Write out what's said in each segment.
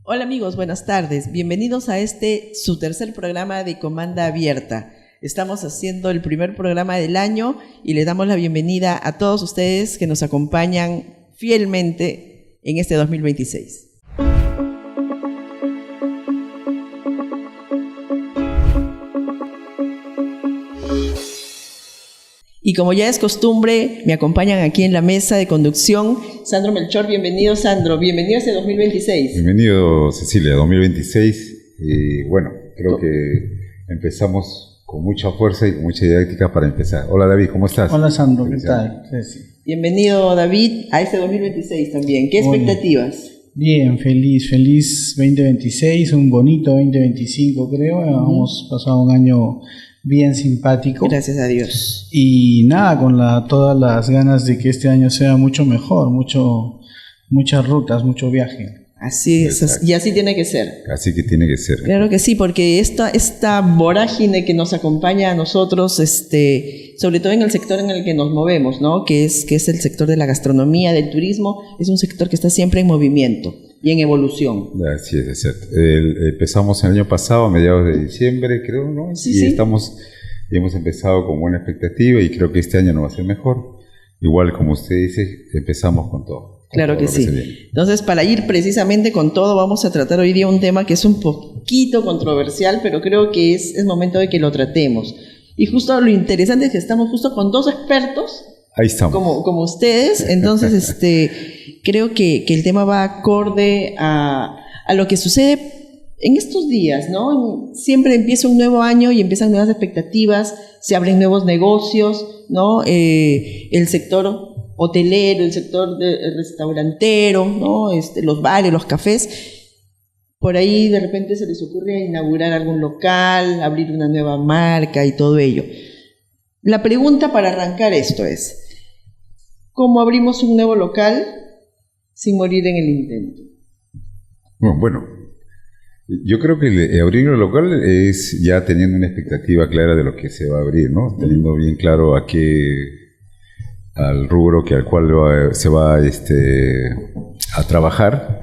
Hola amigos, buenas tardes. Bienvenidos a su tercer programa de Comanda Abierta. Estamos haciendo el primer programa del año y le damos la bienvenida a todos ustedes que nos acompañan fielmente en este 2026. Y como ya es costumbre, me acompañan aquí en la mesa de conducción Sandro Melchor. Bienvenido, Sandro. Bienvenido a este 2026. Bienvenido, Cecilia, 2026. Y bueno, creo que empezamos con mucha fuerza y con mucha didáctica para empezar. Hola, David, ¿cómo estás? Hola, Sandro, ¿qué tal? Sí. Bienvenido, David, a este 2026 también. ¿Qué expectativas? Bien, feliz 2026, un bonito 2025 creo. Hemos pasado un año bien simpático. Gracias a Dios. Y nada, con todas las ganas de que este año sea mucho mejor, muchas rutas, mucho viaje. Así es, y así tiene que ser. Así que tiene que ser. Claro que sí, porque esta vorágine que nos acompaña a nosotros, sobre todo en el sector en el que nos movemos, ¿no? Que es el sector de la gastronomía, del turismo, es un sector que está siempre en movimiento y en evolución. Así es cierto. Empezamos el año pasado, a mediados de diciembre, creo, ¿no? Sí, y sí. hemos empezado con buena expectativa y creo que este año no va a ser mejor. Igual, como usted dice, empezamos con todo. Claro que sí. Entonces, para ir precisamente con todo, vamos a tratar hoy día un tema que es un poquito controversial, pero creo que es momento de que lo tratemos. Y justo lo interesante es que estamos justo con dos expertos. Ahí estamos. Como ustedes. Entonces, creo que el tema va acorde a lo que sucede en estos días, ¿no? Siempre empieza un nuevo año y empiezan nuevas expectativas, se abren nuevos negocios, ¿no? El sector hotelero, el sector restaurantero, ¿no? Los bares, los cafés, por ahí de repente se les ocurre inaugurar algún local, abrir una nueva marca y todo ello. La pregunta para arrancar esto es, ¿cómo abrimos un nuevo local sin morir en el intento? Bueno, yo creo que abrir un local es ya teniendo una expectativa clara de lo que se va a abrir, ¿no? Teniendo bien claro al rubro al cual se va a trabajar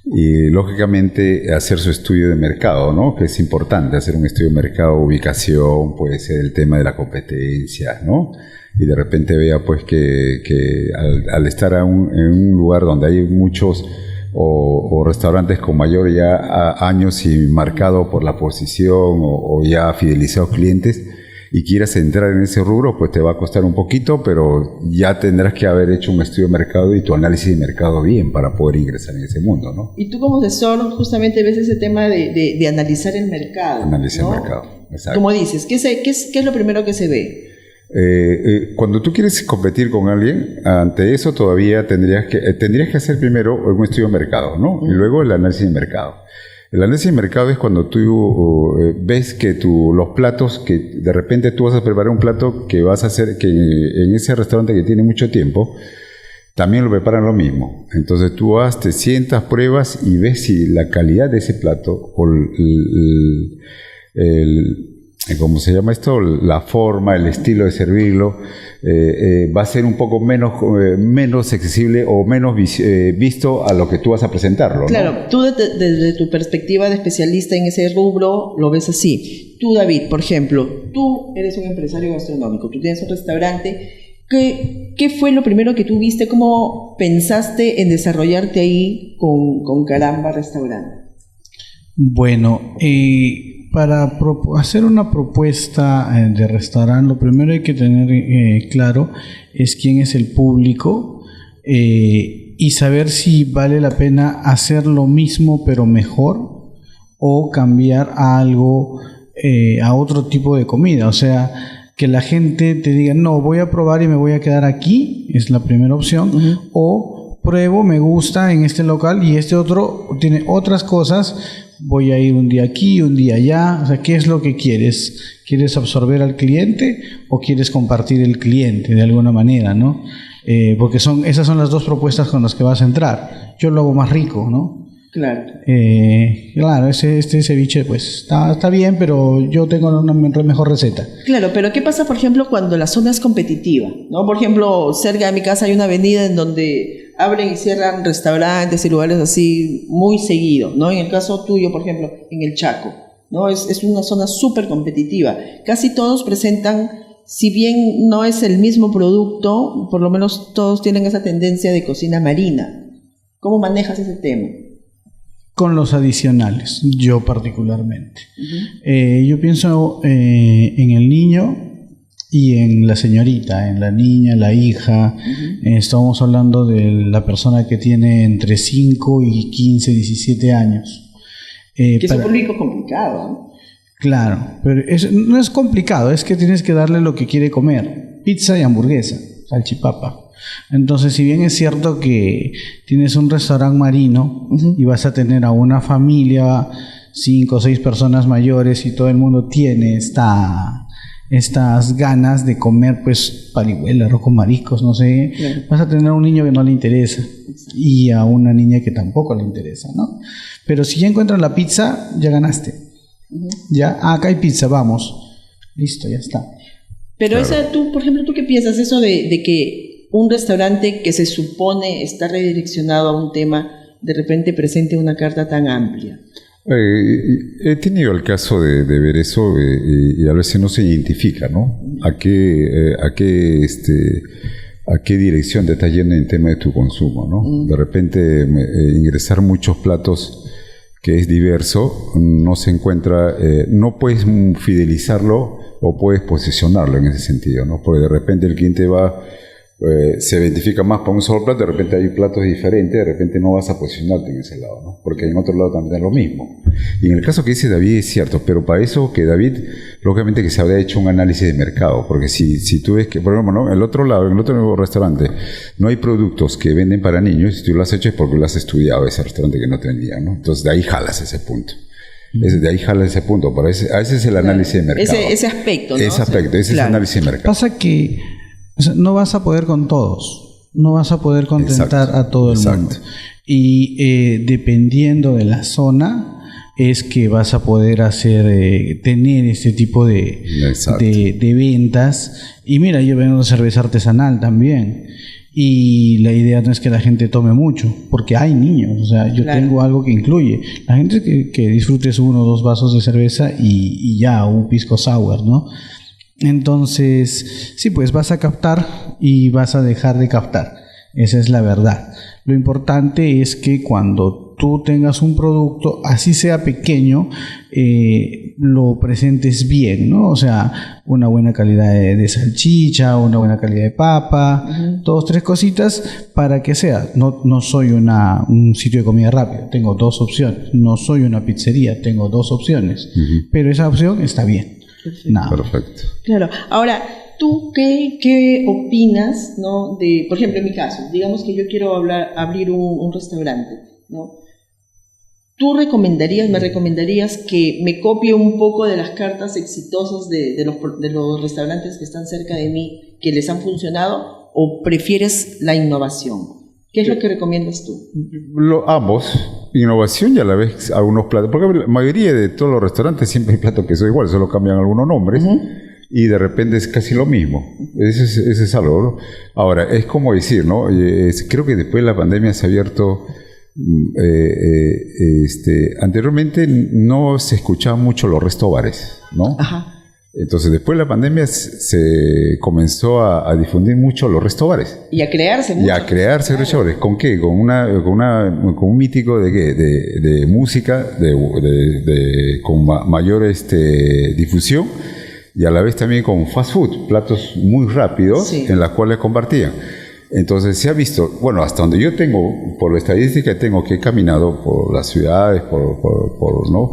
y lógicamente hacer su estudio de mercado, ¿no? Que es importante hacer un estudio de mercado, ubicación, puede ser el tema de la competencia, ¿no? Y de repente vea pues que al estar en un lugar donde hay muchos o restaurantes con mayor ya años y marcado por la posición o ya fidelizados clientes, y quieras entrar en ese rubro, pues te va a costar un poquito, pero ya tendrás que haber hecho un estudio de mercado y tu análisis de mercado bien para poder ingresar en ese mundo, ¿no? Y tú como asesor justamente ves ese tema de analizar el mercado. Analizar, ¿no? El mercado, exacto. Como dices, ¿qué es lo primero que se ve? Cuando tú quieres competir con alguien, ante eso todavía tendrías que hacer primero un estudio de mercado, ¿no? Y luego el análisis de mercado. El análisis de mercado es cuando tú ves que los platos, que de repente tú vas a preparar un plato que vas a hacer, que en ese restaurante que tiene mucho tiempo, también lo preparan lo mismo. Entonces tú te sientas, pruebas y ves si la calidad de ese plato o ¿cómo se llama esto? La forma, el estilo de servirlo va a ser un poco menos accesible o menos visto a lo que tú vas a presentarlo, ¿no? Claro, tú desde tu perspectiva de especialista en ese rubro lo ves así. Tú, David, por ejemplo, tú eres un empresario gastronómico, tú tienes un restaurante. ¿Qué fue lo primero que tú viste? ¿Cómo pensaste en desarrollarte ahí con Caramba Restaurante? Bueno, para hacer una propuesta de restaurante, lo primero hay que tener claro es quién es el público y saber si vale la pena hacer lo mismo pero mejor o cambiar a algo, a otro tipo de comida. O sea, que la gente te diga, no, voy a probar y me voy a quedar aquí, es la primera opción, o pruebo, me gusta en este local y este otro tiene otras cosas, voy a ir un día aquí, un día allá. O sea, ¿qué es lo que quieres? ¿Quieres absorber al cliente o quieres compartir el cliente de alguna manera, ¿no? Porque esas son las dos propuestas con las que vas a entrar. Yo lo hago más rico, ¿no? Claro. Claro, este ceviche pues está bien, pero yo tengo una mejor receta. Claro, pero ¿qué pasa, por ejemplo, cuando la zona es competitiva, ¿no? Por ejemplo, cerca de mi casa hay una avenida en donde abren y cierran restaurantes y lugares así muy seguido, ¿no? En el caso tuyo, por ejemplo, en el Chaco, ¿no? Es una zona súper competitiva. Casi todos presentan, si bien no es el mismo producto, por lo menos todos tienen esa tendencia de cocina marina. ¿Cómo manejas ese tema? Con los adicionales, yo particularmente. Yo pienso en el niño y en la señorita, en la niña, la hija. Estamos hablando de la persona que tiene entre 5 y 15, 17 años. Que es un público complicado, ¿no? Claro, pero no es complicado, es que tienes que darle lo que quiere comer. Pizza y hamburguesa, salchipapa. Entonces, si bien es cierto que tienes un restaurante marino y vas a tener a una familia, 5 o 6 personas mayores y todo el mundo tiene estas ganas de comer pues parihuela, arroz con mariscos, no sé, claro, vas a tener a un niño que no le interesa y a una niña que tampoco le interesa, ¿no? Pero si ya encuentran la pizza, ya ganaste. Ya, acá hay pizza, vamos. Listo, ya está. Pero claro, tú, por ejemplo, ¿tú qué piensas eso de que un restaurante que se supone está redireccionado a un tema, de repente presente una carta tan amplia? He tenido el caso de ver eso y a veces no se identifica, ¿no? ¿A qué dirección te estás yendo en el tema de tu consumo, ¿no? De repente ingresar muchos platos que es diverso, no se encuentra, no puedes fidelizarlo o puedes posicionarlo en ese sentido, ¿no? Porque de repente el cliente se identifica más para un solo plato, de repente hay platos diferentes, de repente no vas a posicionarte en ese lado, ¿no? Porque en otro lado también es lo mismo. Y en el caso que dice David es cierto, pero para eso que David, lógicamente que se habría hecho un análisis de mercado, porque si tú ves que, por ejemplo, ¿no? En el otro lado, en el otro restaurante, no hay productos que venden para niños, si tú lo has hecho es porque lo has estudiado, ese restaurante que no tenía, ¿no? Entonces de ahí jalas ese punto. De ahí jalas ese punto, pero ese es el análisis de mercado. Ese aspecto, ¿no? Ese aspecto, ese es el análisis de mercado. Pasa que no vas a poder con todos, no vas a poder contentar a todo el mundo. Y dependiendo de la zona, es que vas a poder tener este tipo de ventas. Y mira, yo vengo de cerveza artesanal también. Y la idea no es que la gente tome mucho, porque hay niños. O sea, yo tengo algo que incluye. La gente que disfrutes 1 o 2 vasos de cerveza y ya, un pisco sour, ¿no? Entonces, sí, pues vas a captar y vas a dejar de captar. Esa es la verdad. Lo importante es que cuando tú tengas un producto, así sea pequeño, lo presentes bien, ¿no? O sea, una buena calidad de salchicha, una buena calidad de papa, 2, 3 cositas para que sea. No soy un sitio de comida rápida, tengo 2 opciones. No soy una pizzería, tengo 2 opciones. Pero esa opción está bien. Perfecto. Claro. Ahora, ¿tú qué opinas, ¿no? Por ejemplo, en mi caso, digamos que yo quiero abrir un restaurante, ¿no? ¿Tú me recomendarías que me copie un poco de las cartas exitosas de los restaurantes que están cerca de mí, que les han funcionado, o prefieres la innovación? ¿Qué es lo que recomiendas tú? Ambos. Innovación y a la vez algunos platos. Porque la mayoría de todos los restaurantes siempre hay platos que son iguales, solo cambian algunos nombres. Y de repente es casi lo mismo. Ese es algo, ¿no? Ahora, es como decir, ¿no? Creo que después de la pandemia se ha abierto... anteriormente no se escuchaban mucho los restobares, ¿no? Ajá. Entonces después de la pandemia se comenzó a difundir mucho los restobares. Y a crearse mucho. Y a crearse restaurantes. ¿Con qué? Con un mítico de ¿qué? De música, con mayor difusión, y a la vez también con fast food, platos muy rápidos en las cuales compartían. Entonces se ha visto, bueno, hasta donde yo tengo, por la estadística tengo que he caminado por las ciudades, ¿no?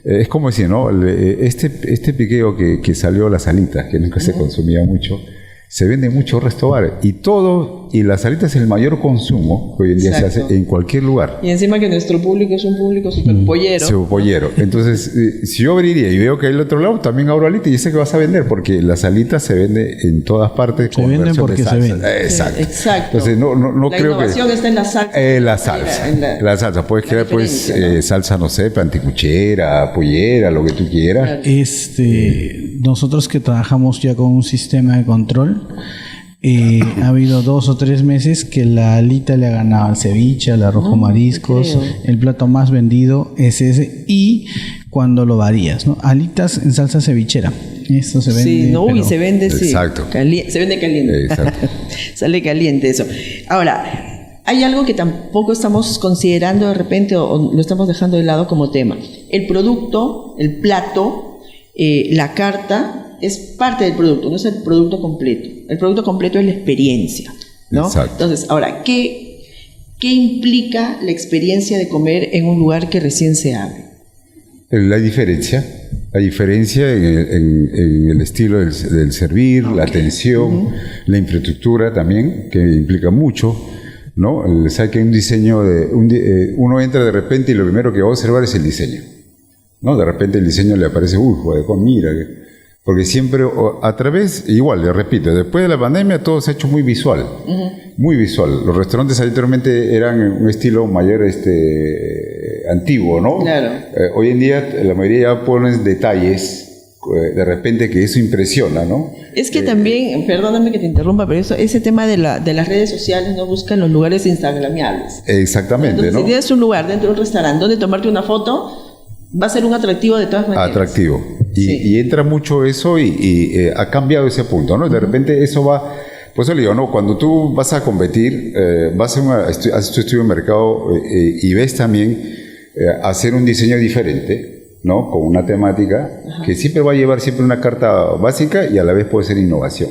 Es como decir, ¿no? Este piqueo que salió las alitas, que nunca se consumía mucho, se vende mucho restobares y las alitas es el mayor consumo que hoy en día se hace en cualquier lugar. Y encima que nuestro público es un público súper pollero. Súper pollero. Entonces, si yo abriría y veo que hay el otro lado, también abro alitas y sé que vas a vender, porque las alitas se venden en todas partes. Se venden porque se venden. Exacto. Exacto. Entonces, no creo que... La innovación está en la salsa. La salsa. La salsa. Puedes crear, pues, ¿no? Salsa, no sé, anticuchera, pollera, lo que tú quieras. Nosotros que trabajamos ya con un sistema de control, Ha habido 2 o 3 meses que la alita le ha ganado al ceviche, al arroz con mariscos. El plato más vendido es ese. Y cuando lo varías, ¿no? Alitas en salsa cevichera. Esto se vende. Sí, no, y se vende, sí. Exacto. Se vende caliente. Exacto. Sale caliente eso. Ahora, hay algo que tampoco estamos considerando de repente o lo estamos dejando de lado como tema. El producto, el plato, la carta es parte del producto, no es el producto completo. El producto completo es la experiencia, ¿no? Exacto. Entonces, ahora, ¿qué implica la experiencia de comer en un lugar que recién se abre? La diferencia en el estilo del servir, la atención, la infraestructura también, que implica mucho, ¿no? Sabe que hay un diseño, uno entra de repente y lo primero que va a observar es el diseño, ¿no? De repente el diseño le aparece, joder, mira, porque siempre, a través, igual, le repito, después de la pandemia todo se ha hecho muy visual, muy visual. Los restaurantes habitualmente eran un estilo mayor antiguo, ¿no? Claro. Hoy en día la mayoría ya ponen detalles, de repente que eso impresiona, ¿no? Es que también, perdóname que te interrumpa, pero ese tema de las redes sociales no buscan los lugares instagramiables. Exactamente, entonces, ¿no? Si tienes un lugar dentro de un restaurante donde tomarte una foto, va a ser un atractivo de todas maneras. Atractivo. Y entra mucho eso y ha cambiado ese punto, ¿no? De repente eso va... Pues eso le digo, ¿no? Cuando tú vas a competir, haces tu estudio de mercado y ves también hacer un diseño diferente, ¿no? Con una temática que siempre va a llevar siempre una carta básica y a la vez puede ser innovación.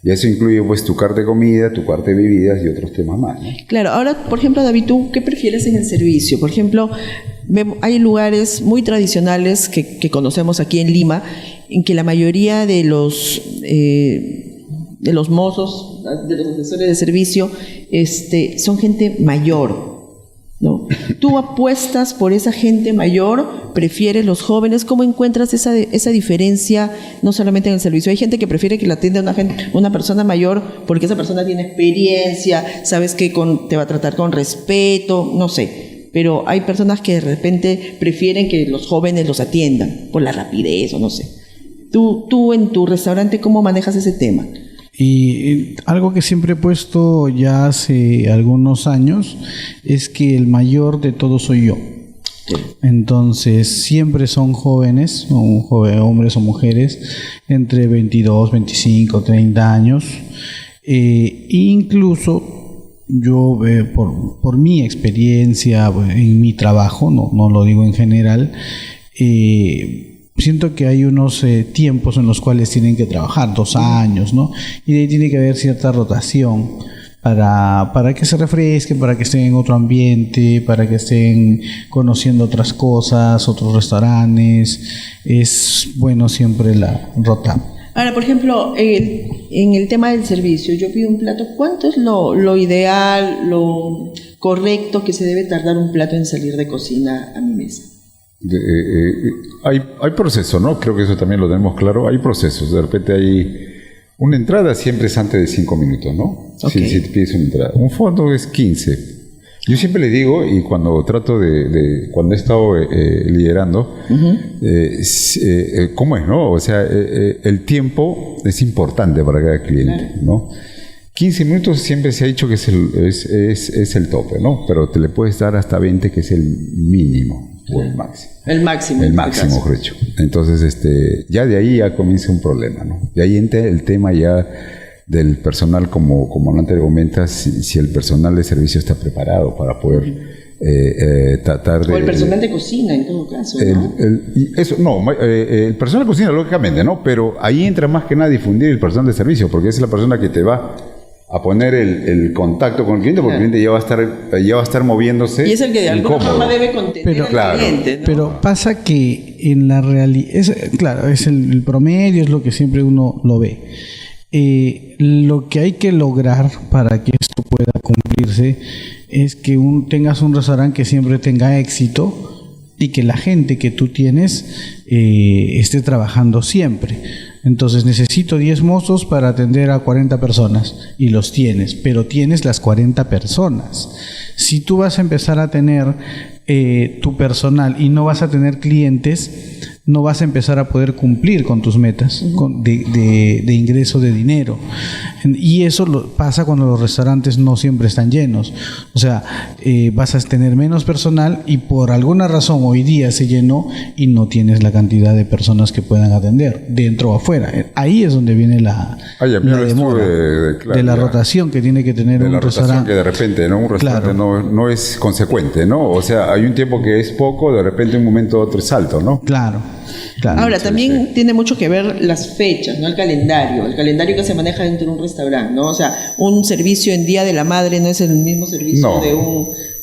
Y eso incluye pues tu carta de comida, tu carta de bebidas y otros temas más, ¿no? Claro, ahora, por ejemplo, David, ¿tú qué prefieres en el servicio? Por ejemplo, hay lugares muy tradicionales que conocemos aquí en Lima, en que la mayoría de los mozos, de los asesores de servicio, son gente mayor, ¿no? ¿Tú apuestas por esa gente mayor? ¿Prefieres los jóvenes? ¿Cómo encuentras esa diferencia, no solamente en el servicio? Hay gente que prefiere que la atienda una persona mayor porque esa persona tiene experiencia, sabes que te va a tratar con respeto, no sé. Pero hay personas que de repente prefieren que los jóvenes los atiendan por la rapidez o no sé. Tú en tu restaurante, ¿cómo manejas ese tema? Y algo que siempre he puesto ya hace algunos años es que el mayor de todos soy yo. Entonces siempre son jóvenes, hombres o mujeres, entre 22, 25, 30 años. Incluso yo, por mi experiencia en mi trabajo, no lo digo en general, siento que hay unos tiempos en los cuales tienen que trabajar, 2 años, ¿no? Y de ahí tiene que haber cierta rotación para que se refresquen, para que estén en otro ambiente, para que estén conociendo otras cosas, otros restaurantes. Es bueno siempre la rota. Ahora, por ejemplo, en el tema del servicio, yo pido un plato. ¿Cuánto es lo ideal, lo correcto que se debe tardar un plato en salir de cocina a mi mesa? Hay procesos, ¿no? Creo que eso también lo tenemos claro. Hay procesos. De repente hay una entrada siempre es antes de 5 minutos, ¿no? Okay. Si te pides una entrada. Un fondo es 15. Yo siempre le digo, y cuando trato cuando he estado liderando, ¿cómo es, no? O sea, el tiempo es importante para cada cliente, ¿no? 15 minutos siempre se ha dicho que es el tope, ¿no? Pero te le puedes dar hasta 20, que es el mínimo. O el máximo. El máximo. El máximo, mejor dicho. Entonces, ya de ahí ya comienza un problema, ¿no? De ahí entra el tema ya del personal, como antes comentas, si el personal de servicio está preparado para poder tratar de... O el personal de cocina, en todo caso, ¿no? El personal de cocina, lógicamente, ¿no? Pero ahí entra más que nada difundir el personal de servicio, porque es la persona que te va a poner el contacto con el cliente, porque el cliente ya va a estar moviéndose. Y es el que de alguna forma debe contener al cliente, ¿no? Pero pasa que en la realidad, claro, es el promedio, es lo que siempre uno lo ve. Lo que hay que lograr para que esto pueda cumplirse es que tengas un restaurante que siempre tenga éxito y que la gente que tú tienes esté trabajando siempre. Entonces necesito 10 mozos para atender a 40 personas y los tienes, pero tienes las 40 personas. Si tú vas a empezar a tener tu personal y no vas a tener clientes, no vas a empezar a poder cumplir con tus metas de ingreso de dinero. Y eso pasa cuando los restaurantes no siempre están llenos. O sea, vas a tener menos personal y por alguna razón hoy día se llenó y no tienes la cantidad de personas que puedan atender, dentro o afuera. Ahí es donde viene la demora de la rotación que tiene que tener un restaurante. Que de repente, ¿no? Un restaurante no es consecuente, ¿no? O sea, hay un tiempo que es poco, de repente un momento otro es alto, ¿no? Claro. Ahora, también tiene mucho que ver las fechas, ¿no? El calendario que se maneja dentro de un restaurante, ¿no? O sea, un servicio en Día de la Madre no es el mismo servicio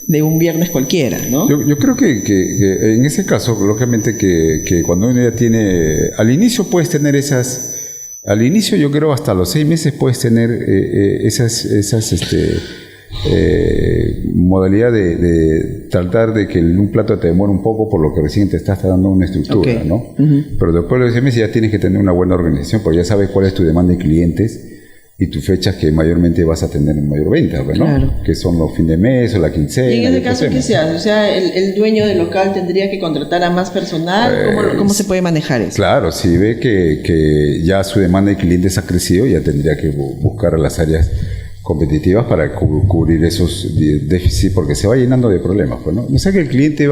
de un viernes cualquiera, ¿no? Yo creo que en ese caso, lógicamente que cuando uno ya tiene, al inicio puedes tener al inicio yo creo hasta los 6 meses puedes tener esas modalidad de tratar de que un plato te demore un poco por lo que recién te estás dando una estructura, ¿no? Pero después de los 6 meses ya tienes que tener una buena organización porque ya sabes cuál es tu demanda de clientes y tus fechas que mayormente vas a tener en mayor venta, ¿no? Claro. Que son los fin de mes o la quincena. ¿Y en ese caso qué se hace? O sea, el dueño del local tendría que contratar a más personal. ¿Cómo se puede manejar eso? Claro, si ve que ya su demanda de clientes ha crecido, ya tendría que buscar las áreas competitivas para cubrir esos déficits, porque se va llenando de problemas, pues, ¿no? O sea que el cliente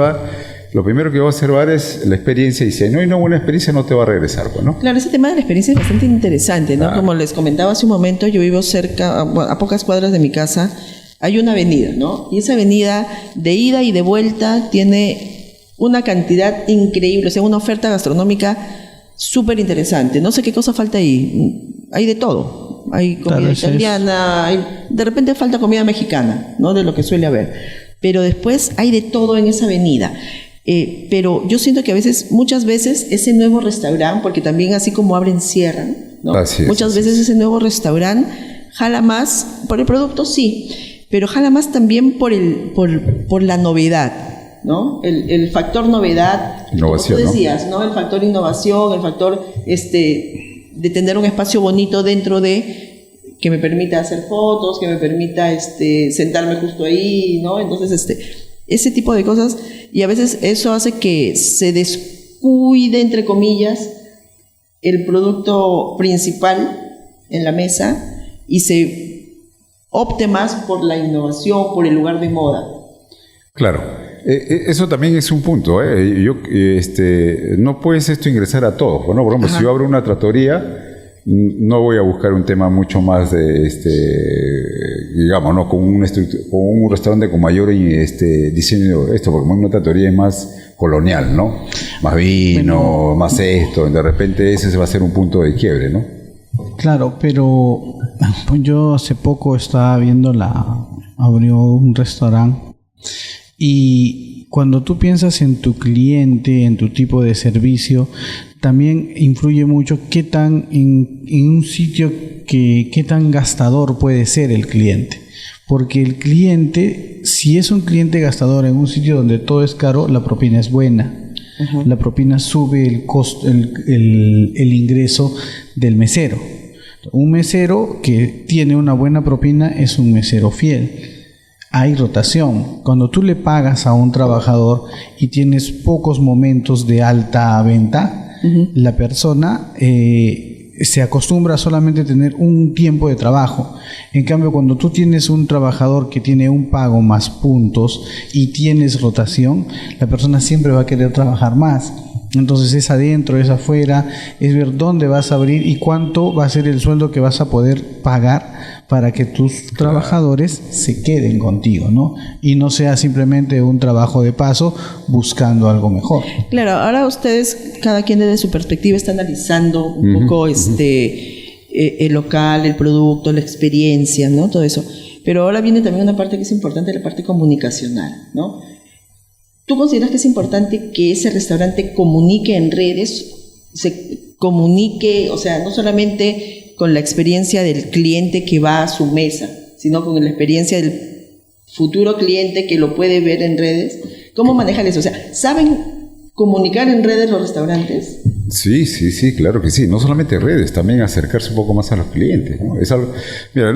lo primero que va a observar es la experiencia y si no hay una buena experiencia no te va a regresar, pues, ¿no? Claro, ese tema de la experiencia es bastante interesante, ¿no? Como les comentaba hace un momento, yo vivo cerca, a pocas cuadras de mi casa, hay una avenida, ¿no? Y esa avenida de ida y de vuelta tiene una cantidad increíble, o sea, una oferta gastronómica súper interesante. No sé qué cosa falta ahí, hay de todo. Hay comida italiana, de repente falta comida mexicana, ¿no? De lo que suele haber. Pero después hay de todo en esa avenida. Pero yo siento que muchas veces, ese nuevo restaurante, porque también así como abren, cierran, ¿no? Muchas veces ese nuevo restaurante jala más, por el producto sí, pero jala más también por la novedad, ¿no? El factor novedad, innovación, como tú decías, ¿no? El factor innovación, el factor de tener un espacio bonito dentro que me permita hacer fotos, que me permita sentarme justo ahí, ¿no? Entonces, ese tipo de cosas, y a veces eso hace que se descuide, entre comillas, el producto principal en la mesa y se opte más por la innovación, por el lugar de moda. Claro. Eso también es un punto, no puedes ingresar a todo. Bueno, por ejemplo, si yo abro una trattoria, no voy a buscar un tema mucho más de, digamos, ¿no? Con un restaurante con mayor diseño de esto, porque una trattoria es más colonial, ¿no? Más vino, más esto, de repente ese va a ser un punto de quiebre, ¿no? Claro, pero yo hace poco estaba viendo abrió un restaurante. Y cuando tú piensas en tu cliente, en tu tipo de servicio, también influye mucho qué tan en un sitio qué tan gastador puede ser el cliente. Porque el cliente, si es un cliente gastador en un sitio donde todo es caro, la propina es buena. La propina sube el costo, el ingreso del mesero. Un mesero que tiene una buena propina es un mesero fiel. Hay rotación. Cuando tú le pagas a un trabajador y tienes pocos momentos de alta venta, la persona se acostumbra a solamente tener un tiempo de trabajo. En cambio, cuando tú tienes un trabajador que tiene un pago más puntos y tienes rotación, la persona siempre va a querer trabajar más. Entonces es adentro, es afuera, es ver dónde vas a abrir y cuánto va a ser el sueldo que vas a poder pagar para que tus trabajadores se queden contigo, ¿no? Y no sea simplemente un trabajo de paso buscando algo mejor. Claro, ahora ustedes, cada quien desde su perspectiva está analizando un poco el local, el producto, la experiencia, ¿no? Todo eso. Pero ahora viene también una parte que es importante, la parte comunicacional, ¿no? ¿Tú consideras que es importante que ese restaurante comunique en redes, se comunique, o sea, no solamente con la experiencia del cliente que va a su mesa, sino con la experiencia del futuro cliente que lo puede ver en redes? ¿Cómo manejan eso? O sea, ¿saben comunicar en redes los restaurantes? Sí, claro que sí. No solamente redes, también acercarse un poco más a los clientes, ¿no? Es algo, mira,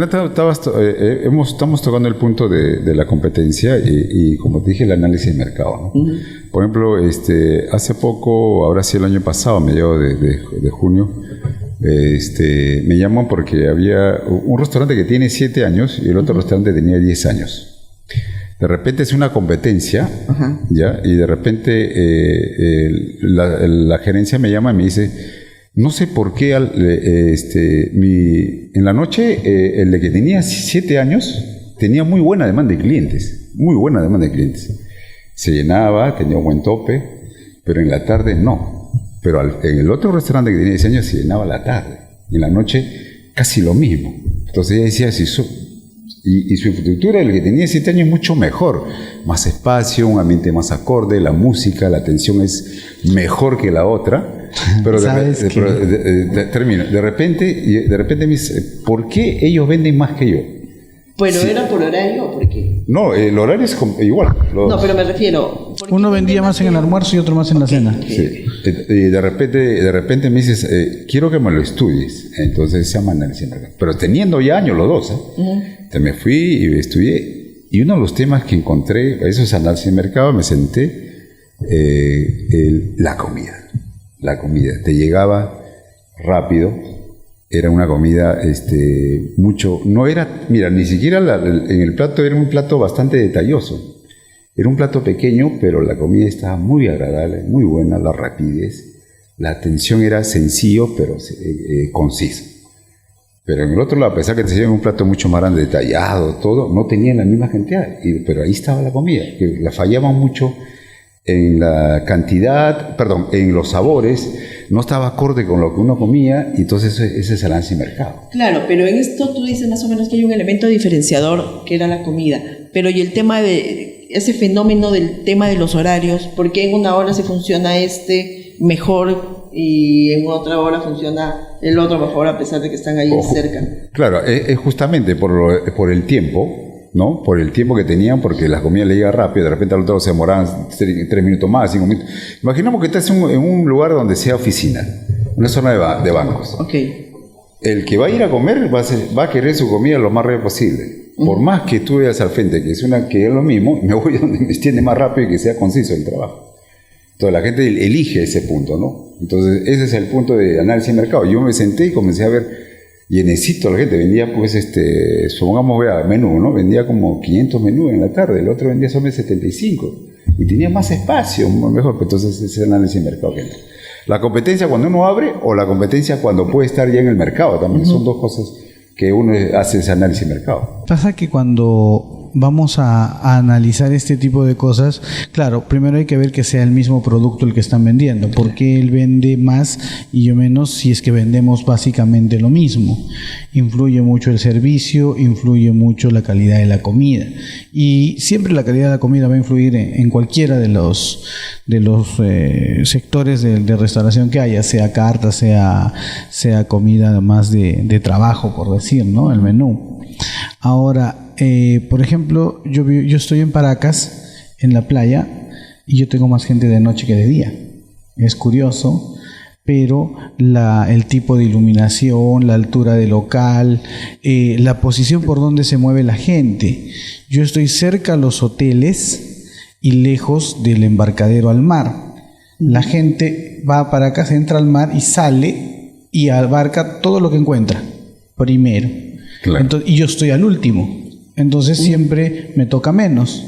estamos tocando el punto de la competencia y como te dije, el análisis de mercado, ¿no? Uh-huh. Por ejemplo, hace poco, ahora sí el año pasado, a mediados de junio, me llaman porque había un restaurante que tiene 7 años y el otro restaurante tenía 10 años. De repente es una competencia, uh-huh. ¿Ya? Y de repente la gerencia me llama y me dice, no sé por qué en la noche el de que tenía 7 años tenía muy buena demanda de clientes, Se llenaba, tenía un buen tope, pero en la tarde no. Pero en el otro restaurante que tenía 10 años se llenaba a la tarde. Y en la noche casi lo mismo. Entonces ella decía, y su infraestructura, el que tenía 7 años, es mucho mejor. Más espacio, un ambiente más acorde, la música, la atención es mejor que la otra. Pero termino. De repente me dice, ¿por qué ellos venden más que yo? Bueno, sí. ¿Era por horario o por qué? No, el horario es igual. No, pero me refiero... Uno vendía más en el almuerzo y otro más en la cena. Sí. Y de repente me dices, quiero que me lo estudies. Entonces se llama análisis de mercado. Pero teniendo ya años los dos, uh-huh. Entonces me fui y estudié. Y uno de los temas que encontré, eso es análisis de mercado, me senté, la comida. La comida. Te llegaba rápido. Era una comida, no era, mira, ni siquiera en el plato era un plato bastante detalloso. Era un plato pequeño, pero la comida estaba muy agradable, muy buena, la rapidez. La atención era sencillo, pero conciso. Pero en el otro lado, a pesar que te sirven un plato mucho más grande, detallado, todo, no tenían la misma cantidad. Pero ahí estaba la comida, que la fallaban mucho en la cantidad, en los sabores, no estaba acorde con lo que uno comía, y entonces ese es el análisis de mercado. Claro, pero en esto tú dices más o menos que hay un elemento diferenciador que era la comida, pero y el tema de ese fenómeno del tema de los horarios, ¿por qué en una hora se funciona mejor y en otra hora funciona el otro mejor a pesar de que están ahí cerca? Claro, es justamente por el tiempo, ¿no? Por el tiempo que tenían, porque la comida le llega rápido, de repente al otro se demoraban 3 minutos más, 5 minutos. Imaginamos que estás en un lugar donde sea oficina, una zona de bancos. Okay. El que va a ir a comer va a querer su comida lo más rápido posible. Uh-huh. Por más que tú veas al frente que es lo mismo, me voy donde me extiende más rápido y que sea conciso el trabajo. Entonces la gente elige ese punto, ¿no? Entonces ese es el punto de análisis de mercado. Yo me senté y comencé a ver. Y en éxito la gente vendía, pues, supongamos, menú, ¿no? Vendía como 500 menús en la tarde, el otro vendía solamente 75. Y tenía más espacio, mejor. Entonces, ese es el análisis de mercado que entra. La competencia cuando uno abre o la competencia cuando puede estar ya en el mercado también. Uh-huh. Son dos cosas que uno hace ese análisis de mercado. Pasa que cuando vamos a analizar este tipo de cosas, claro, primero hay que ver que sea el mismo producto el que están vendiendo, porque él vende más y yo menos si es que vendemos básicamente lo mismo. Influye mucho el servicio, influye mucho la calidad de la comida, y siempre la calidad de la comida va a influir en cualquiera de los sectores de restauración que haya, sea carta, sea comida más de trabajo, por decir, ¿no? El menú. Ahora, por ejemplo, yo estoy en Paracas, en la playa, y yo tengo más gente de noche que de día. Es curioso, pero el tipo de iluminación, la altura del local, la posición por donde se mueve la gente. Yo estoy cerca a los hoteles y lejos del embarcadero al mar. La gente va a Paracas, entra al mar y sale y abarca todo lo que encuentra primero. Claro. Entonces, y yo estoy al último. Entonces siempre me toca menos.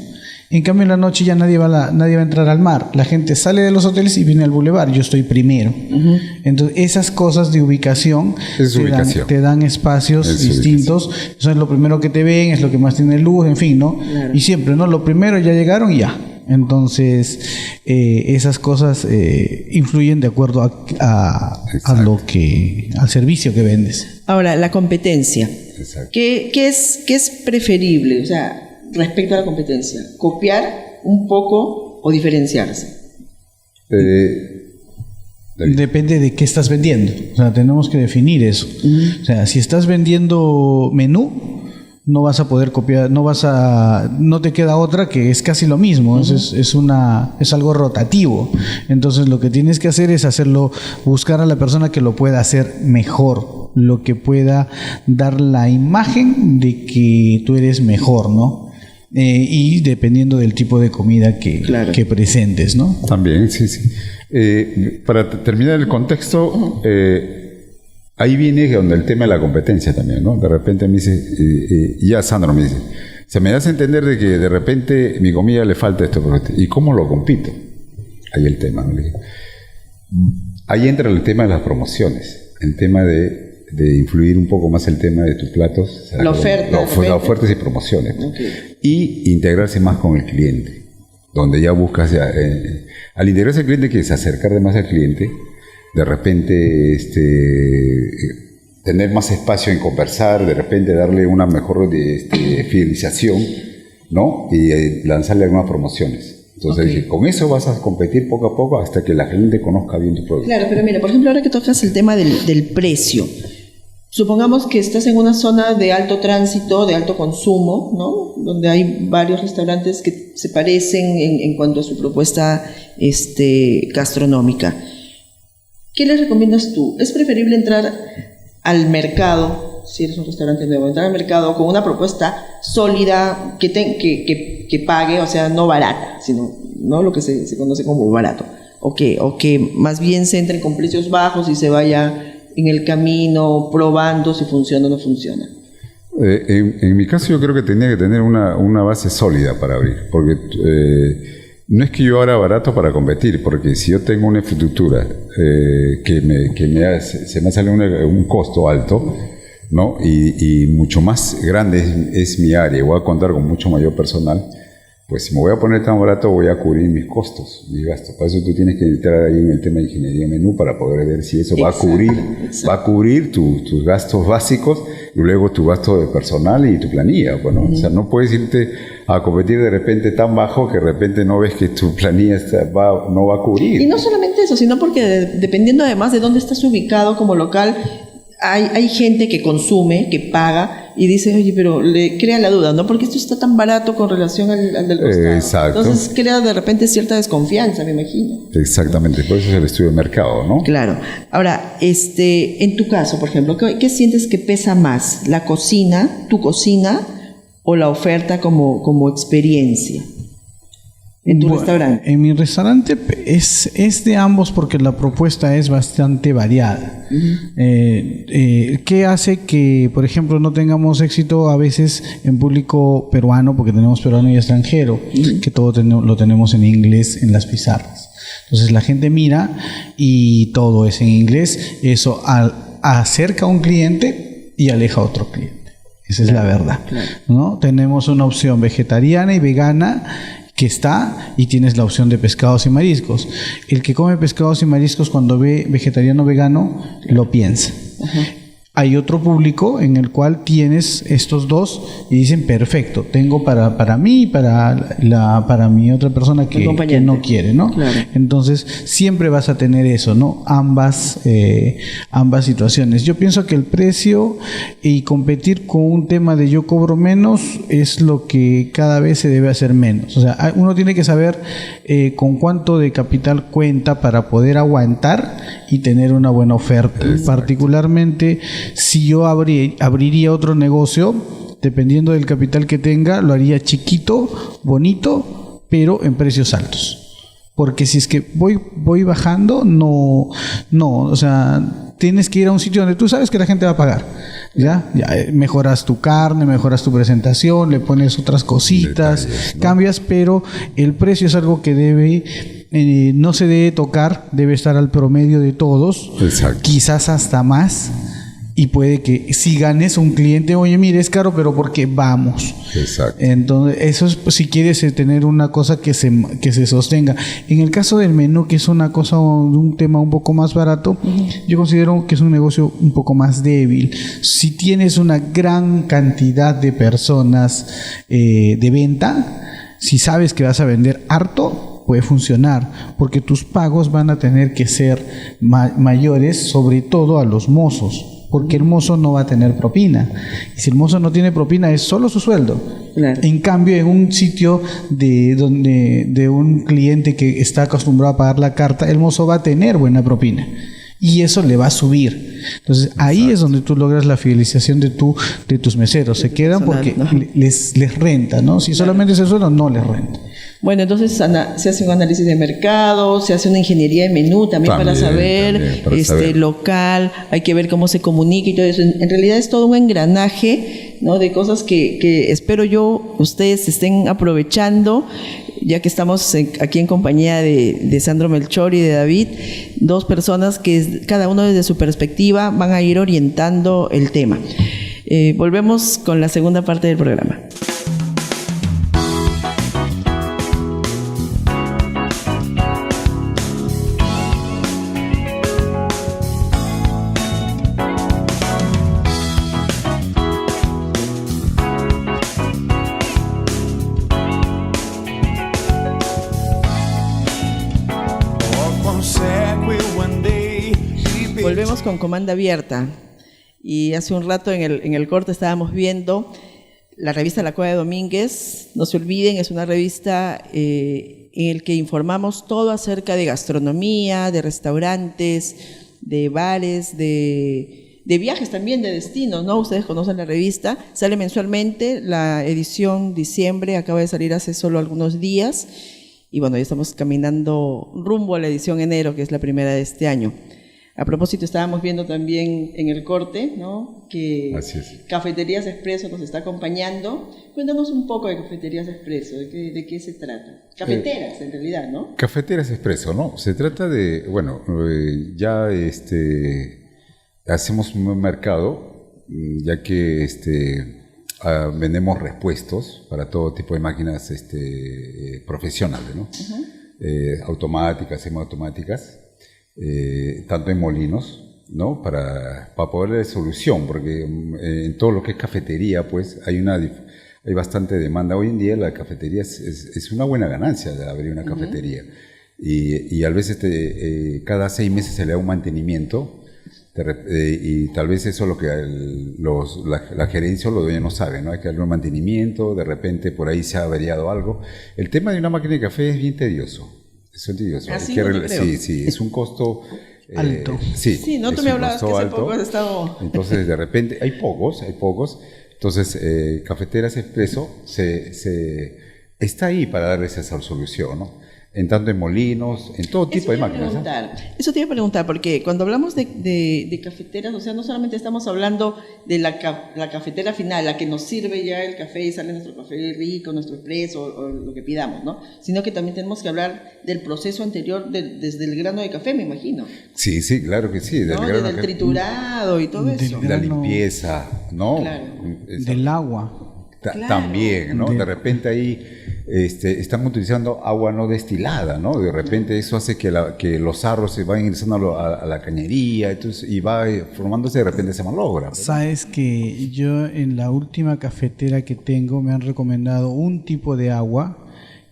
En cambio en la noche ya nadie va a entrar al mar. La gente sale de los hoteles y viene al bulevar. Yo estoy primero. Uh-huh. Entonces esas cosas de ubicación te dan espacios distintos. Eso es lo primero que te ven, es lo que más tiene luz, en fin, ¿no? Claro. Y siempre, ¿no? Lo primero ya llegaron y ya. Entonces esas cosas influyen de acuerdo al servicio que vendes. Ahora, la competencia. ¿Qué es preferible? O sea, respecto a la competencia, ¿copiar un poco o diferenciarse? Depende de qué estás vendiendo. O sea, tenemos que definir eso. Uh-huh. O sea, si estás vendiendo menú, no vas a poder copiar, no te queda otra que es casi lo mismo, es algo rotativo. Entonces lo que tienes que hacer es buscar a la persona que lo pueda hacer mejor, lo que pueda dar la imagen de que tú eres mejor, ¿no? Y dependiendo del tipo de comida que presentes, ¿no? También, sí. Para terminar el contexto, ahí viene donde el tema de la competencia también, ¿no? De repente me dice, ya Sandro me dice, se me hace entender de que de repente mi comida le falta esto, ¿y cómo lo compito? Ahí el tema, ¿no? Ahí entra el tema de las promociones, el tema de influir un poco más el tema de tus platos, o sea, las ofertas y promociones, okay. Y integrarse más con el cliente, donde ya buscas, al integrarse al cliente, quieres acercarte más al cliente, de repente tener más espacio en conversar, de repente darle una mejor fidelización, ¿no? Y lanzarle algunas promociones. Entonces dije, con eso vas a competir poco a poco hasta que la gente conozca bien tu producto. Claro, pero mira, por ejemplo, ahora que tocas el tema del precio, supongamos que estás en una zona de alto tránsito, de alto consumo, ¿no? Donde hay varios restaurantes que se parecen en cuanto a su propuesta gastronómica. ¿Qué les recomiendas tú? ¿Es preferible entrar al mercado, si eres un restaurante nuevo, entrar al mercado con una propuesta sólida que pague, o sea, no barata, sino no lo que se conoce como barato, o que más bien se entre con precios bajos y se vaya en el camino probando si funciona o no funciona? En mi caso yo creo que tenía que tener una base sólida para abrir, porque no es que yo ahora barato para competir, porque si yo tengo una infraestructura se me sale un costo alto, ¿no? Y mucho más grande es mi área, voy a contar con mucho mayor personal, pues si me voy a poner tan barato voy a cubrir mis costos, mis gastos. Para eso tú tienes que entrar ahí en el tema de ingeniería de menú para poder ver si eso va a cubrir tus gastos básicos y luego tu gasto de personal y tu planilla. Bueno, o sea, no puedes irte a competir de repente tan bajo que de repente no ves que tu planilla no va a cubrir. Y no solamente eso, sino porque dependiendo además de dónde estás ubicado como local, hay gente que consume, que paga y dice, oye, pero le crea la duda, ¿no? Porque esto está tan barato con relación al del costado. Exacto. Entonces crea de repente cierta desconfianza, me imagino. Exactamente, por eso es el estudio de mercado, ¿no? Claro. Ahora, en tu caso, por ejemplo, ¿qué sientes que pesa más? ¿La cocina, tu cocina, o la oferta como experiencia en tu restaurante? En mi restaurante es de ambos porque la propuesta es bastante variada. ¿Qué hace que, por ejemplo, no tengamos éxito a veces en público peruano? Porque tenemos peruano y extranjero, que todo lo tenemos en inglés en las pizarras. Entonces la gente mira y todo es en inglés. Eso acerca a un cliente y aleja a otro cliente. Esa es la verdad, ¿no? Tenemos una opción vegetariana y vegana que está, y tienes la opción de pescados y mariscos. El que come pescados y mariscos cuando ve vegetariano o vegano lo piensa. Hay otro público en el cual tienes estos dos y dicen, perfecto, tengo para mí y para mi otra persona que no quiere, ¿no? Claro. Entonces siempre vas a tener eso, ¿no? Ambas situaciones. Yo pienso que el precio y competir con un tema de yo cobro menos es lo que cada vez se debe hacer menos. O sea, uno tiene que saber con cuánto de capital cuenta para poder aguantar y tener una buena oferta. Exacto. Particularmente si yo abriría otro negocio, dependiendo del capital que tenga, lo haría chiquito, bonito, pero en precios altos. Porque si es que voy bajando, no, o sea, tienes que ir a un sitio donde tú sabes que la gente va a pagar. Ya mejoras tu carne, mejoras tu presentación, le pones otras cositas, detalles, ¿no? Cambias, pero el precio es algo que no se debe tocar, debe estar al promedio de todos. Exacto. Quizás hasta más. Y puede que si ganes un cliente, oye, mire, es caro, pero porque vamos. Exacto. Entonces, eso es si quieres tener una cosa que se sostenga. En el caso del menú, que es un tema un poco más barato, yo considero que es un negocio un poco más débil. Si tienes una gran cantidad de personas de venta, si sabes que vas a vender harto, puede funcionar, porque tus pagos van a tener que ser mayores, sobre todo a los mozos. porque el mozo no va a tener propina. Y si el mozo no tiene propina, es solo su sueldo. Claro. En cambio, en un sitio de un cliente que está acostumbrado a pagar la carta, el mozo va a tener buena propina. Y eso le va a subir. Entonces, ahí es donde tú logras la fidelización de tus meseros. Se quedan porque les renta, ¿no? Si solamente es el sueldo, no les renta. Bueno, entonces se hace un análisis de mercado, se hace una ingeniería de menú también para saber, saber, local, hay que ver cómo se comunica y todo eso. En realidad es todo un engranaje, ¿no? De cosas que espero yo ustedes estén aprovechando, ya que estamos aquí en compañía de Sandro Melchor y de David, dos personas que cada uno desde su perspectiva van a ir orientando el tema. Volvemos con la segunda parte del programa. Volvemos con Comanda Abierta y hace un rato en el corte estábamos viendo la revista La Cueva de Domínguez. No se olviden, es una revista en el que informamos todo acerca de gastronomía, de restaurantes, de bares, de viajes también, de destinos, ¿no? Ustedes conocen la revista, sale mensualmente, la edición diciembre acaba de salir hace solo algunos días y bueno, ya estamos caminando rumbo a la edición enero, que es la primera de este año. A propósito, estábamos viendo también en el corte, ¿no?, que Cafeterías Expreso nos está acompañando. Cuéntanos un poco de Cafeterías Expreso, ¿de qué se trata? Cafeteras, en realidad, ¿no? Cafeteras Expreso, ¿no? Se trata de, bueno, ya hacemos un buen mercado, ya que vendemos repuestos para todo tipo de máquinas profesionales, ¿no? Automáticas, semiautomáticas. Tanto en molinos, ¿no? Para poder dar solución, porque en todo lo que es cafetería, pues hay bastante demanda. Hoy en día la cafetería es una buena ganancia de abrir una cafetería. Y a veces cada 6 meses se le da un mantenimiento y tal vez eso es lo que la gerencia o los dueños no saben, ¿no? Hay que darle un mantenimiento, de repente por ahí se ha averiado algo. El tema de una máquina de café es bien tedioso. Es tedioso. Sí, es un costo alto. Sí, no, tú me hablabas que hace poco has estado... Entonces, de repente, hay pocos. Entonces, Cafeteras Expreso está ahí para dar esa solución, ¿no? En tanto en molinos, en todo tipo de máquinas. Eso te iba a preguntar, porque cuando hablamos de cafeteras, o sea, no solamente estamos hablando de la cafetera final, la que nos sirve ya el café y sale nuestro café rico, nuestro expreso o lo que pidamos, ¿no? Sino que también tenemos que hablar del proceso anterior desde el grano de café, me imagino. Sí, claro que sí. Desde el triturado y todo eso. La limpieza, ¿no? Claro. Del agua. También, ¿no? De repente ahí están utilizando agua no destilada, ¿no? De repente eso hace que los sarros se vayan ingresando a la cañería, entonces, y va formándose de repente ese malogra, ¿no? Sabes que yo en la última cafetera que tengo me han recomendado un tipo de agua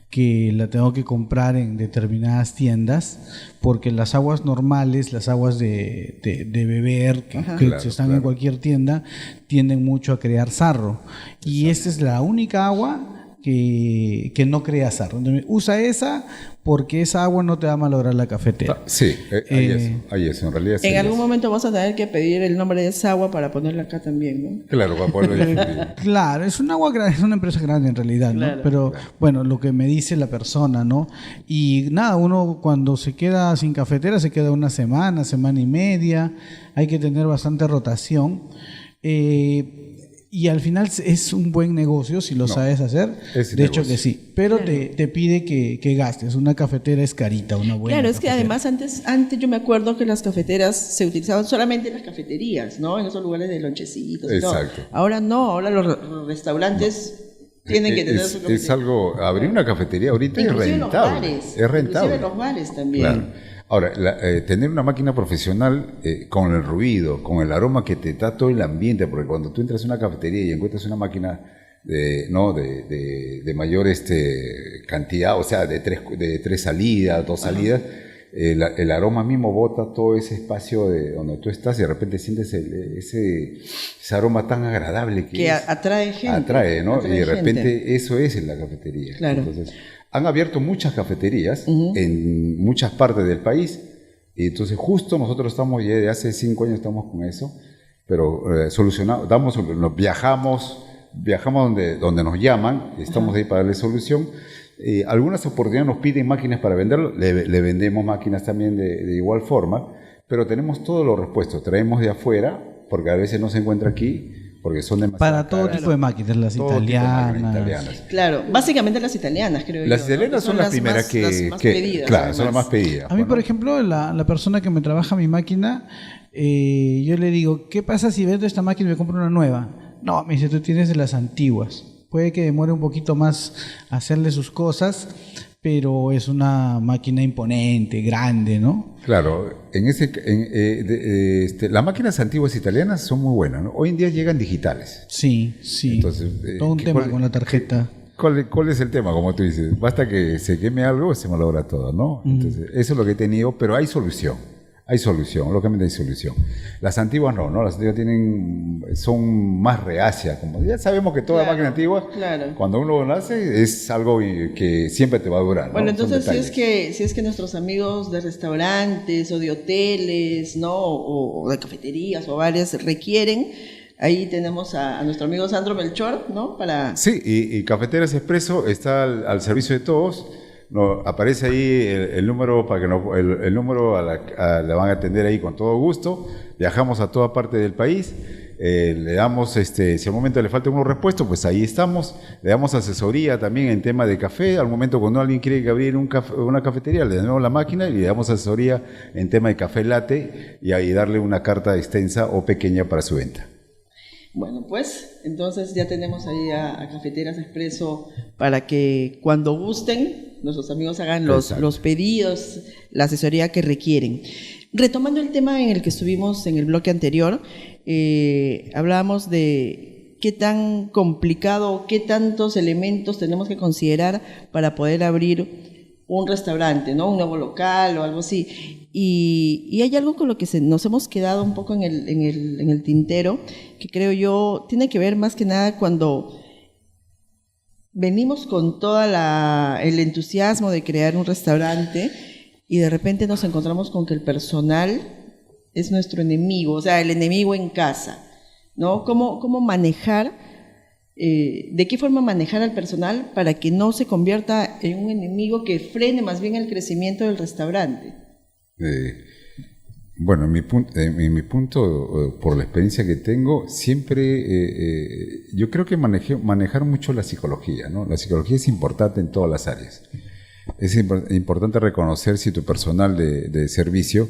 que la tengo que comprar en determinadas tiendas, porque las aguas normales, las aguas de beber, que están en cualquier tienda, tienden mucho a crear sarro. Y esta es la única agua que no crea sarro. Entonces, usa esa porque esa agua no te va a malograr la cafetera. Sí, hay eso, en realidad. En algún momento vas a tener que pedir el nombre de esa agua para ponerla acá también, ¿no? Claro, para poderlo difundir. Claro, es una empresa grande en realidad, ¿no? Claro, pero bueno, lo que me dice la persona, ¿no? Y nada, uno cuando se queda sin cafetera se queda una semana y media, hay que tener bastante rotación. Y al final es un buen negocio si lo sabes hacer. De hecho que sí. Pero te pide que gastes. Una cafetera es carita, una buena. Claro, es cafetera. Que además antes yo me acuerdo que las cafeteras se utilizaban solamente en las cafeterías, ¿no? En esos lugares de lonchecitos. Exacto. Y todo. Ahora no, ahora los restaurantes tienen que tener su cafetería. Es algo, abrir una cafetería ahorita inclusive es rentable. Los bares, es rentable. Inclusive los bares también. Claro. Ahora, tener una máquina profesional con el ruido, con el aroma que te da todo el ambiente, porque cuando tú entras a una cafetería y encuentras una máquina de mayor cantidad, o sea, de tres salidas, 2 salidas, el aroma mismo bota todo ese espacio de donde tú estás y de repente sientes ese aroma tan agradable que atrae gente. Atrae, ¿no? Atrae y de repente gente. eso es en la cafetería. Claro. Entonces, han abierto muchas cafeterías en muchas partes del país y entonces justo nosotros estamos, ya de hace 5 años estamos con eso, pero solucionamos, viajamos donde nos llaman, estamos ahí para darle solución. Algunas oportunidades nos piden máquinas para venderlo, le vendemos máquinas también de igual forma, pero tenemos todos los repuestos, traemos de afuera, porque a veces no se encuentra aquí, porque son demasiado para todo caras. tipo de máquinas, las italianas. Claro, básicamente las italianas, creo Las yo. italianas son las primeras las más pedidas, claro, además. son las más pedidas. A mí, por ejemplo, la persona que me trabaja mi máquina, yo le digo, ¿qué pasa si vendo esta máquina y me compro una nueva? No, me dice, tú tienes de las antiguas. Puede que demore un poquito más hacerle sus cosas, pero es una máquina imponente, grande, ¿no? Claro, las máquinas antiguas italianas son muy buenas, ¿no? Hoy en día llegan digitales. Sí. Entonces, todo un tema con la tarjeta. ¿Cuál es el tema? Como tú dices, basta que se queme algo, se malogra todo, ¿no? Entonces, eso es lo que he tenido, pero hay solución. Lógicamente hay solución. Las antiguas no, las antiguas son más reacias, como ya sabemos que toda máquina antigua, cuando uno nace, es algo que siempre te va a durar, ¿no? Bueno, entonces si es que nuestros amigos de restaurantes o de hoteles, ¿no? O de cafeterías o varias requieren, ahí tenemos a nuestro amigo Sandro Melchor, ¿no? Sí, y Cafeteras Expreso está al servicio de todos. No, aparece ahí el número para que el número la van a atender ahí con todo gusto. Viajamos a toda parte del país. Le damos, si al momento le falta unos repuestos, pues ahí estamos. Le damos asesoría también en tema de café. Al momento cuando alguien quiere abrir una cafetería, le damos la máquina y le damos asesoría en tema de café latte y ahí darle una carta extensa o pequeña para su venta. Bueno, pues entonces ya tenemos ahí a Cafeteras Expreso para que cuando gusten nuestros amigos hagan los pedidos, la asesoría que requieren. Retomando el tema en el que estuvimos en el bloque anterior, hablábamos de qué tan complicado, qué tantos elementos tenemos que considerar para poder abrir un restaurante, ¿no? Un nuevo local o algo así. Y hay algo con lo que nos hemos quedado un poco en el tintero, que creo yo tiene que ver más que nada cuando venimos con todo el entusiasmo de crear un restaurante y de repente nos encontramos con que el personal es nuestro enemigo, o sea, el enemigo en casa, ¿no? ¿Cómo manejar, de qué forma manejar al personal para que no se convierta en un enemigo que frene más bien el crecimiento del restaurante? Bueno, en mi punto, por la experiencia que tengo, siempre yo creo que manejar mucho la psicología, ¿no? La psicología es importante en todas las áreas. Es importante reconocer si tu personal de servicio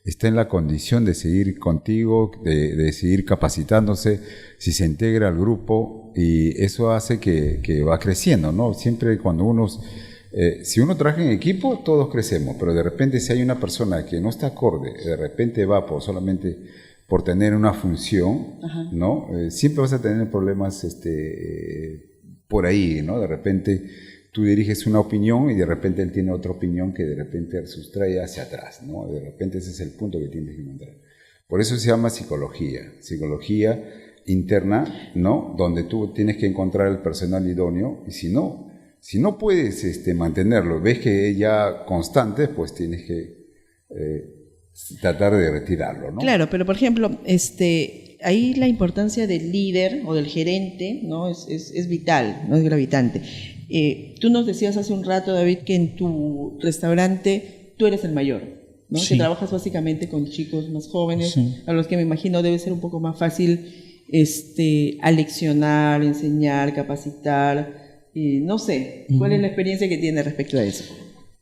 está en la condición de seguir contigo, de seguir capacitándose, si se integra al grupo, y eso hace que va creciendo, ¿no? Siempre cuando si uno trabaja en equipo, todos crecemos, pero de repente si hay una persona que no está acorde, de repente va solamente por tener una función, ¿no? Siempre vas a tener problemas por ahí, ¿no? De repente tú diriges una opinión y de repente él tiene otra opinión que de repente sustrae hacia atrás, ¿no? De repente ese es el punto que tienes que encontrar. Por eso se llama psicología interna, ¿no? Donde tú tienes que encontrar el personal idóneo, y si no puedes mantenerlo, ves que es ya constante, pues tienes que tratar de retirarlo, ¿no? Claro, pero por ejemplo, ahí la importancia del líder o del gerente, ¿no? Es vital, no es gravitante. Tú nos decías hace un rato, David, que en tu restaurante tú eres el mayor, ¿no? Sí. Que trabajas básicamente con chicos más jóvenes, sí, a los que me imagino debe ser un poco más fácil aleccionar, enseñar, capacitar. No sé, ¿cuál es la experiencia que tiene respecto a eso?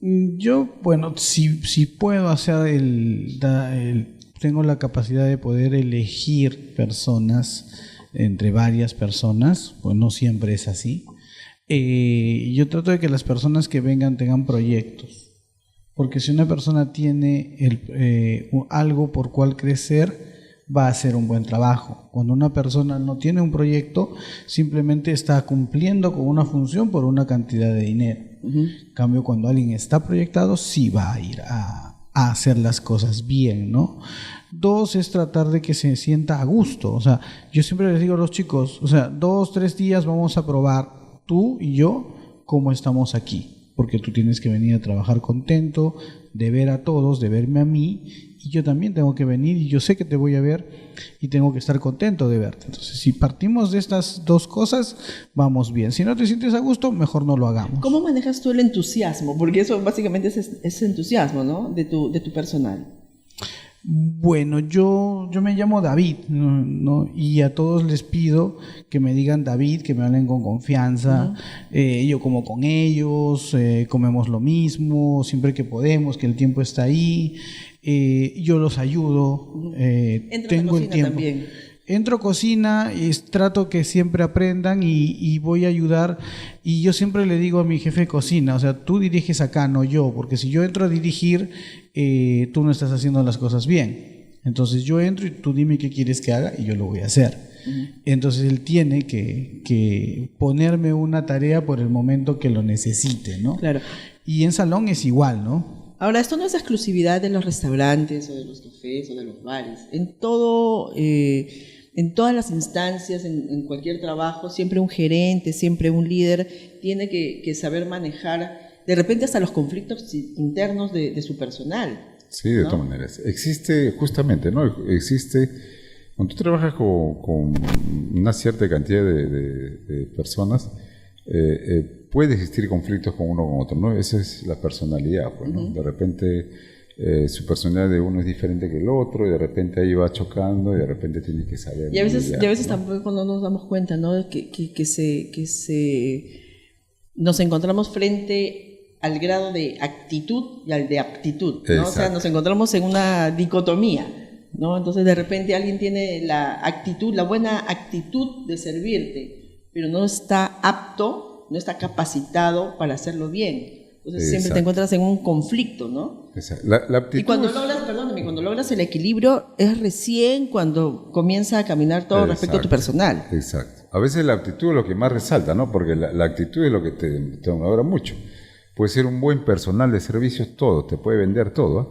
Yo, bueno, si puedo hacer tengo la capacidad de poder elegir personas entre varias personas, pues no siempre es así. Yo trato de que las personas que vengan tengan proyectos, porque si una persona tiene algo por cual crecer, va a hacer un buen trabajo. Cuando una persona no tiene un proyecto, simplemente está cumpliendo con una función por una cantidad de dinero. En cambio, cuando alguien está proyectado, sí va a ir a a hacer las cosas bien, ¿no? 2 es tratar de que se sienta a gusto. O sea, yo siempre les digo a los chicos, o sea, 2, 3 días vamos a probar tú y yo cómo estamos aquí, porque tú tienes que venir a trabajar contento, de ver a todos, de verme a mí, y yo también tengo que venir y yo sé que te voy a ver y tengo que estar contento de verte. Entonces, si partimos de estas 2 cosas, vamos bien. Si no te sientes a gusto, mejor no lo hagamos. ¿Cómo manejas tú el entusiasmo? Porque eso básicamente es entusiasmo, ¿no? De tu personal. Bueno, yo me llamo David, ¿no? Y a todos les pido que me digan David, que me hablen con confianza. Yo como con ellos, comemos lo mismo, siempre que podemos, que el tiempo está ahí. Yo los ayudo, tengo el tiempo. También. Entro a cocina y trato que siempre aprendan y voy a ayudar. Y yo siempre le digo a mi jefe de cocina, o sea, tú diriges acá, no yo, porque si yo entro a dirigir, tú no estás haciendo las cosas bien. Entonces yo entro y tú dime qué quieres que haga y yo lo voy a hacer. Entonces él tiene que ponerme una tarea por el momento que lo necesite, ¿no? Claro. Y en salón es igual, ¿no? Ahora, esto no es exclusividad de los restaurantes o de los cafés o de los bares. En todas las instancias, en cualquier trabajo, siempre un gerente, siempre un líder tiene que saber manejar, de repente hasta los conflictos internos de su personal. Sí, de todas maneras. Existe justamente, ¿no? Existe, cuando tú trabajas con una cierta cantidad de personas, puede existir conflictos con uno o con otro, ¿no? Esa es la personalidad, pues, ¿no? De repente su personalidad de uno es diferente que el otro, y de repente ahí va chocando, y de repente tiene que saber. Y a veces tampoco no nos damos cuenta, ¿no? Que nos encontramos frente al grado de actitud y al de aptitud, ¿no? O sea, nos encontramos en una dicotomía, ¿no? Entonces de repente alguien tiene la buena actitud de servirte, pero no está apto, no está capacitado para hacerlo bien. Entonces siempre te encuentras en un conflicto, ¿no? La aptitud. Y cuando logras el equilibrio es recién cuando comienza a caminar todo respecto a tu personal. Exacto. A veces la actitud es lo que más resalta, ¿no? Porque la actitud es lo que te logra mucho. Puede ser un buen personal de servicios, todo, te puede vender todo, ¿eh?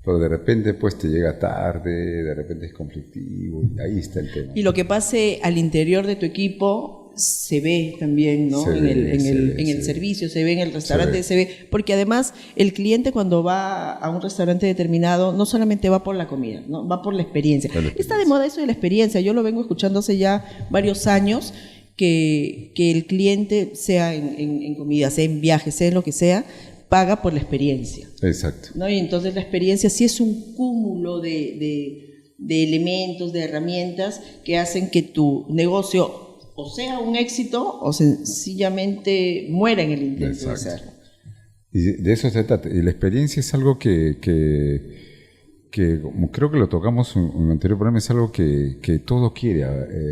Pero de repente pues te llega tarde, de repente es conflictivo, y ahí está el tema. Y lo que pase al interior de tu equipo se ve también, ¿no? En el servicio, se ve en el restaurante, se ve, porque además el cliente cuando va a un restaurante determinado no solamente va por la comida, ¿no? Va por la experiencia. Está de moda eso de la experiencia, yo lo vengo escuchando hace ya varios años, que el cliente, sea en comida, sea en viajes, sea en lo que sea, paga por la experiencia. Exacto. ¿No? Y entonces la experiencia sí es un cúmulo de elementos, de herramientas que hacen que tu negocio o sea un éxito o sencillamente muera en el intento de hacerlo. Y de eso se trata. Y la experiencia es algo que como creo que lo tocamos en el anterior programa, es algo que todo quiere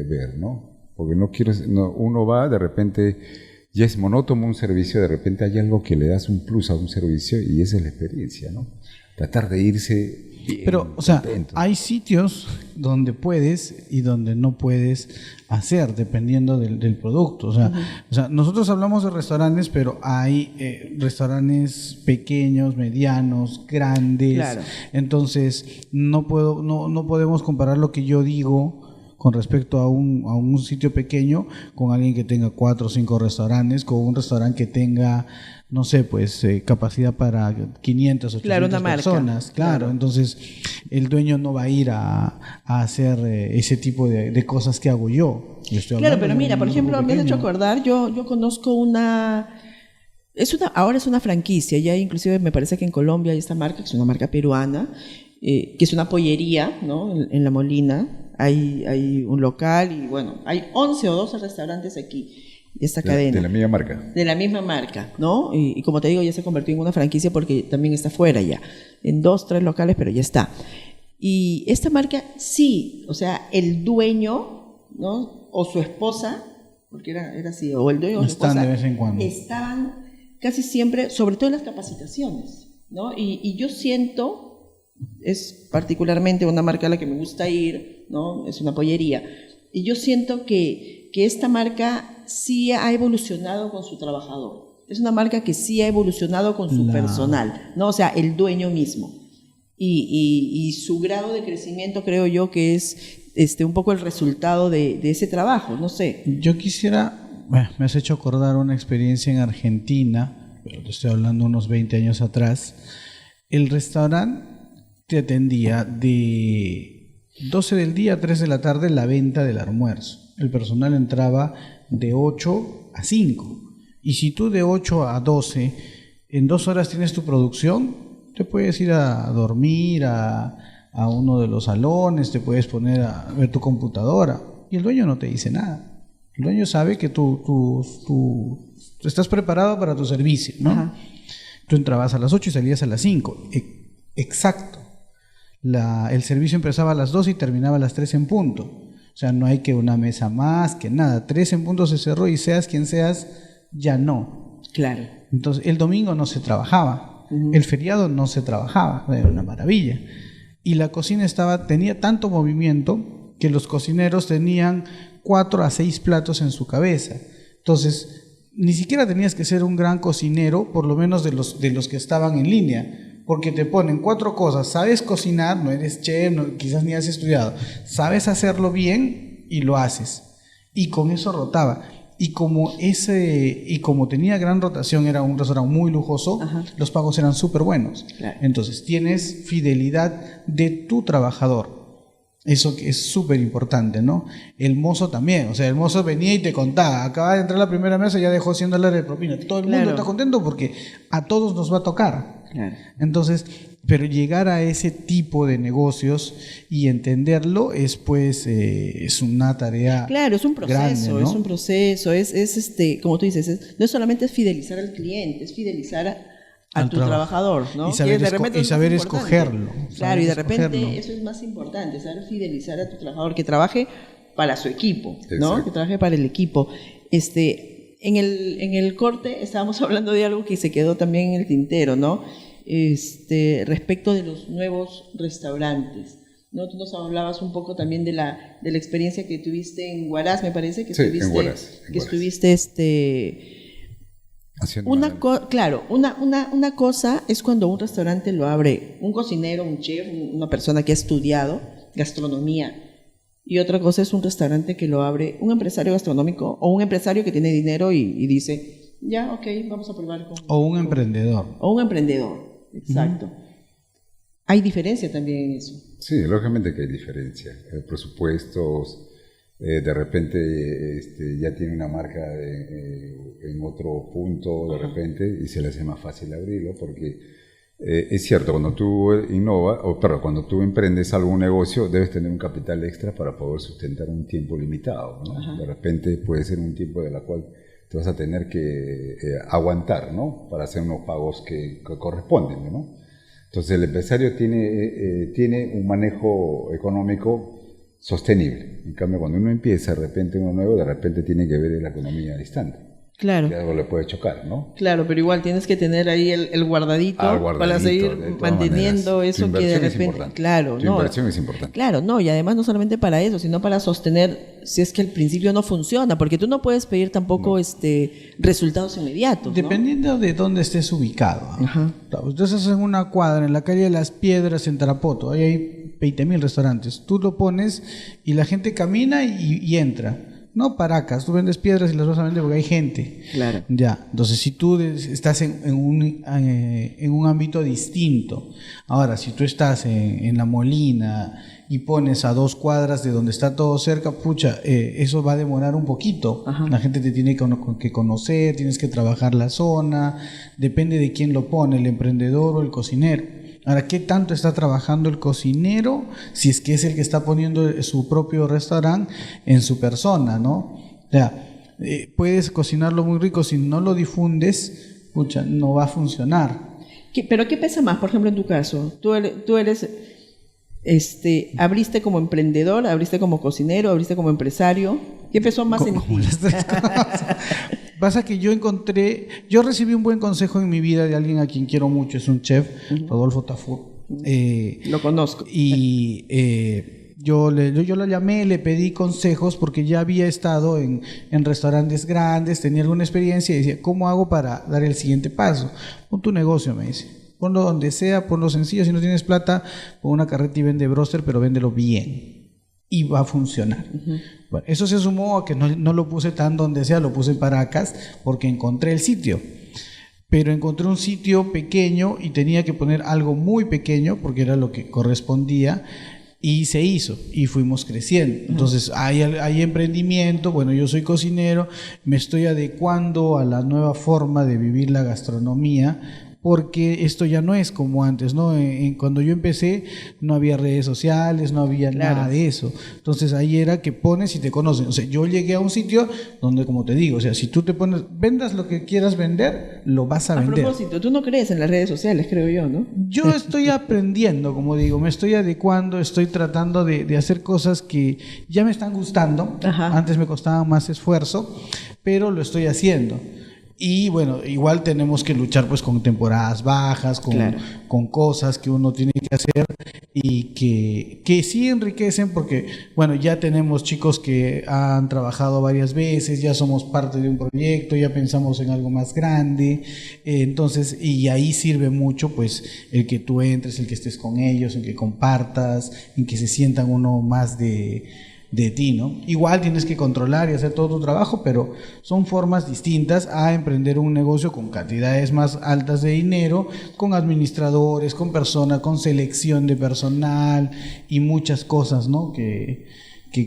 ver, ¿no? Porque uno va, de repente ya es monótono un servicio, de repente hay algo que le das un plus a un servicio y esa es la experiencia, ¿no? Tratar de irse bien. Pero, o sea, hay sitios donde puedes y donde no puedes hacer, dependiendo del producto. O sea, nosotros hablamos de restaurantes, pero hay restaurantes pequeños, medianos, grandes. Claro. Entonces, no podemos comparar lo que yo digo con respecto a un sitio pequeño con alguien que tenga 4 o 5 restaurantes, con un restaurante que tenga, no sé, pues capacidad para 500 o 800 personas. Claro, entonces el dueño no va a ir a hacer ese tipo de cosas que hago yo. Claro, pero mira, por ejemplo, me has hecho acordar, yo conozco ahora es una franquicia, ya inclusive me parece que en Colombia hay esta marca, que es una marca peruana, que es una pollería, ¿no? En La Molina. Hay un local y bueno, hay 11 o 12 restaurantes aquí de esta cadena. De la misma marca. De la misma marca, ¿no? Y como te digo, ya se convirtió en una franquicia porque también está fuera ya, en 2, 3 locales, pero ya está. Y esta marca sí, o sea, el dueño, ¿no? O su esposa, porque era así, o el dueño o su esposa, están de vez en cuando. Estaban casi siempre, sobre todo en las capacitaciones, ¿no? Y yo siento, es particularmente una marca a la que me gusta ir, ¿no? Es una pollería, y yo siento que esta marca sí ha evolucionado con su trabajador, es una marca que sí ha evolucionado con su personal, ¿no? O sea, el dueño mismo. y su grado de crecimiento creo yo que es un poco el resultado de ese trabajo, no sé. Yo quisiera, me has hecho acordar una experiencia en Argentina, pero te estoy hablando unos 20 años atrás. El restaurante te atendía de 12 del día a 3 de la tarde la venta del almuerzo. El personal entraba de 8 a 5. Y si tú de 8 a 12 en 2 horas tienes tu producción, te puedes ir a dormir a uno de los salones, te puedes poner a ver tu computadora y el dueño no te dice nada. El dueño sabe que tú estás preparado para tu servicio, ¿no? Ajá. Tú entrabas a las 8 y salías a las 5. Exacto. El servicio empezaba a las 2 y terminaba a las 3 en punto. O sea, no hay que una mesa más, que nada. 3 en punto se cerró y seas quien seas, ya no. Claro. Entonces, el domingo no se trabajaba. El feriado no se trabajaba. Era una maravilla. Y la cocina tenía tanto movimiento que los cocineros tenían 4 a 6 platos en su cabeza. Entonces, ni siquiera tenías que ser un gran cocinero, por lo menos de los que estaban en línea, porque te ponen 4 cosas. Sabes cocinar, no eres chef, quizás ni has estudiado. Sabes hacerlo bien y lo haces. Y con eso rotaba. Y como tenía gran rotación, era un restaurante muy lujoso, ajá, los pagos eran súper buenos. Claro. Entonces tienes fidelidad de tu trabajador. Eso que es súper importante, ¿no? El mozo también, o sea, el mozo venía y te contaba, acaba de entrar la primera mesa y ya dejó $100 de propina. Todo el mundo está contento porque a todos nos va a tocar. Claro. Entonces, pero llegar a ese tipo de negocios y entenderlo es es una tarea. Claro, es un proceso, grande, ¿no? Es un proceso, como tú dices, no solamente es fidelizar al cliente, es fidelizar a tu trabajador, ¿no? Y saber escogerlo. Claro, y de repente eso es más importante, saber fidelizar a tu trabajador, que trabaje para su equipo, ¿no? Exacto. Que trabaje para el equipo. En el corte estábamos hablando de algo que se quedó también en el tintero, ¿no? Respecto de los nuevos restaurantes, ¿no? Tú nos hablabas un poco también de la experiencia que tuviste en Huaraz, me parece, que estuviste, en Huaraz. Claro, una cosa es cuando un restaurante lo abre un cocinero, un chef, una persona que ha estudiado gastronomía, y otra cosa es un restaurante que lo abre un empresario gastronómico o un empresario que tiene dinero y dice, ya, ok, vamos a probar o un emprendedor. O un emprendedor, exacto. ¿Hay diferencia también en eso? Sí, lógicamente que hay diferencia. Presupuestos, de repente ya tiene una marca en otro punto de repente y se le hace más fácil abrirlo porque es cierto, cuando tú cuando tú emprendes algún negocio debes tener un capital extra para poder sustentar un tiempo limitado, ¿no? De repente puede ser un tiempo de la cual te vas a tener que aguantar, ¿no? Para hacer unos pagos que corresponden, ¿no? Entonces el empresario tiene un manejo económico sostenible. En cambio, cuando uno empieza de repente uno nuevo, de repente tiene que ver la economía al instante. Claro. Que algo le puede chocar, ¿no? Claro, pero igual tienes que tener ahí el guardadito para seguir manteniendo maneras. Eso que de repente. Claro, tu inversión es importante. Claro, no, y además no solamente para eso, sino para sostener si es que al principio no funciona, porque tú no puedes pedir tampoco resultados inmediatos. Dependiendo, ¿no?, de dónde estés ubicado. Ajá. Entonces, en una cuadra, en la calle de Las Piedras, en Tarapoto, ahí hay 20.000 restaurantes. Tú lo pones y la gente camina y entra. No Paracas, tú vendes piedras y las vas a vender porque hay gente. Claro. Ya, entonces si tú estás en un ámbito distinto. Ahora, si tú estás en La Molina y pones a 2 cuadras de donde está todo cerca, pucha, eso va a demorar un poquito. Ajá. La gente te tiene que conocer, tienes que trabajar la zona, depende de quién lo pone, el emprendedor o el cocinero. Ahora, ¿qué tanto está trabajando el cocinero si es que es el que está poniendo su propio restaurante en su persona, ¿no? O sea, puedes cocinarlo muy rico, si no lo difundes, pucha, no va a funcionar. ¿Pero qué pesa más, por ejemplo, en tu caso? Tú eres ¿abriste como emprendedor, abriste como cocinero, abriste como empresario? ¿Qué pesó más en ti? Las 3 cosas. Pasa que yo recibí un buen consejo en mi vida de alguien a quien quiero mucho, es un chef, Rodolfo Tafur. Lo conozco. Y yo lo llamé, le pedí consejos porque ya había estado en restaurantes grandes, tenía alguna experiencia y decía, ¿cómo hago para dar el siguiente paso? Pon tu negocio, me dice. Ponlo donde sea, ponlo sencillo. Si no tienes plata, pon una carreta y vende broster, pero véndelo bien. Y va a funcionar. Bueno, eso se sumó a que no lo puse tan donde sea, lo puse en Paracas, porque encontré el sitio. Pero encontré un sitio pequeño y tenía que poner algo muy pequeño, porque era lo que correspondía. Y se hizo, y fuimos creciendo. Entonces hay emprendimiento. Bueno, yo soy cocinero, me estoy adecuando a la nueva forma de vivir la gastronomía, porque esto ya no es como antes, ¿no? Cuando yo empecé no había redes sociales, no había nada de eso. Entonces ahí era que pones y te conocen. O sea, yo llegué a un sitio donde, como te digo, o sea, si tú te pones, vendas lo que quieras vender, lo vas a vender. A propósito, tú no crees en las redes sociales, creo yo, ¿no? Yo estoy aprendiendo, como digo, me estoy adecuando, estoy tratando de hacer cosas que ya me están gustando. Ajá. Antes me costaba más esfuerzo, pero lo estoy haciendo. Y bueno, igual tenemos que luchar pues con temporadas bajas, con cosas que uno tiene que hacer y que sí enriquecen, porque bueno, ya tenemos chicos que han trabajado varias veces, ya somos parte de un proyecto, ya pensamos en algo más grande, entonces, y ahí sirve mucho pues el que tú entres, el que estés con ellos, el que compartas, en que se sientan uno más de ti, ¿no? Igual tienes que controlar y hacer todo tu trabajo, pero son formas distintas a emprender un negocio con cantidades más altas de dinero, con administradores, con personas, con selección de personal y muchas cosas, ¿no? Que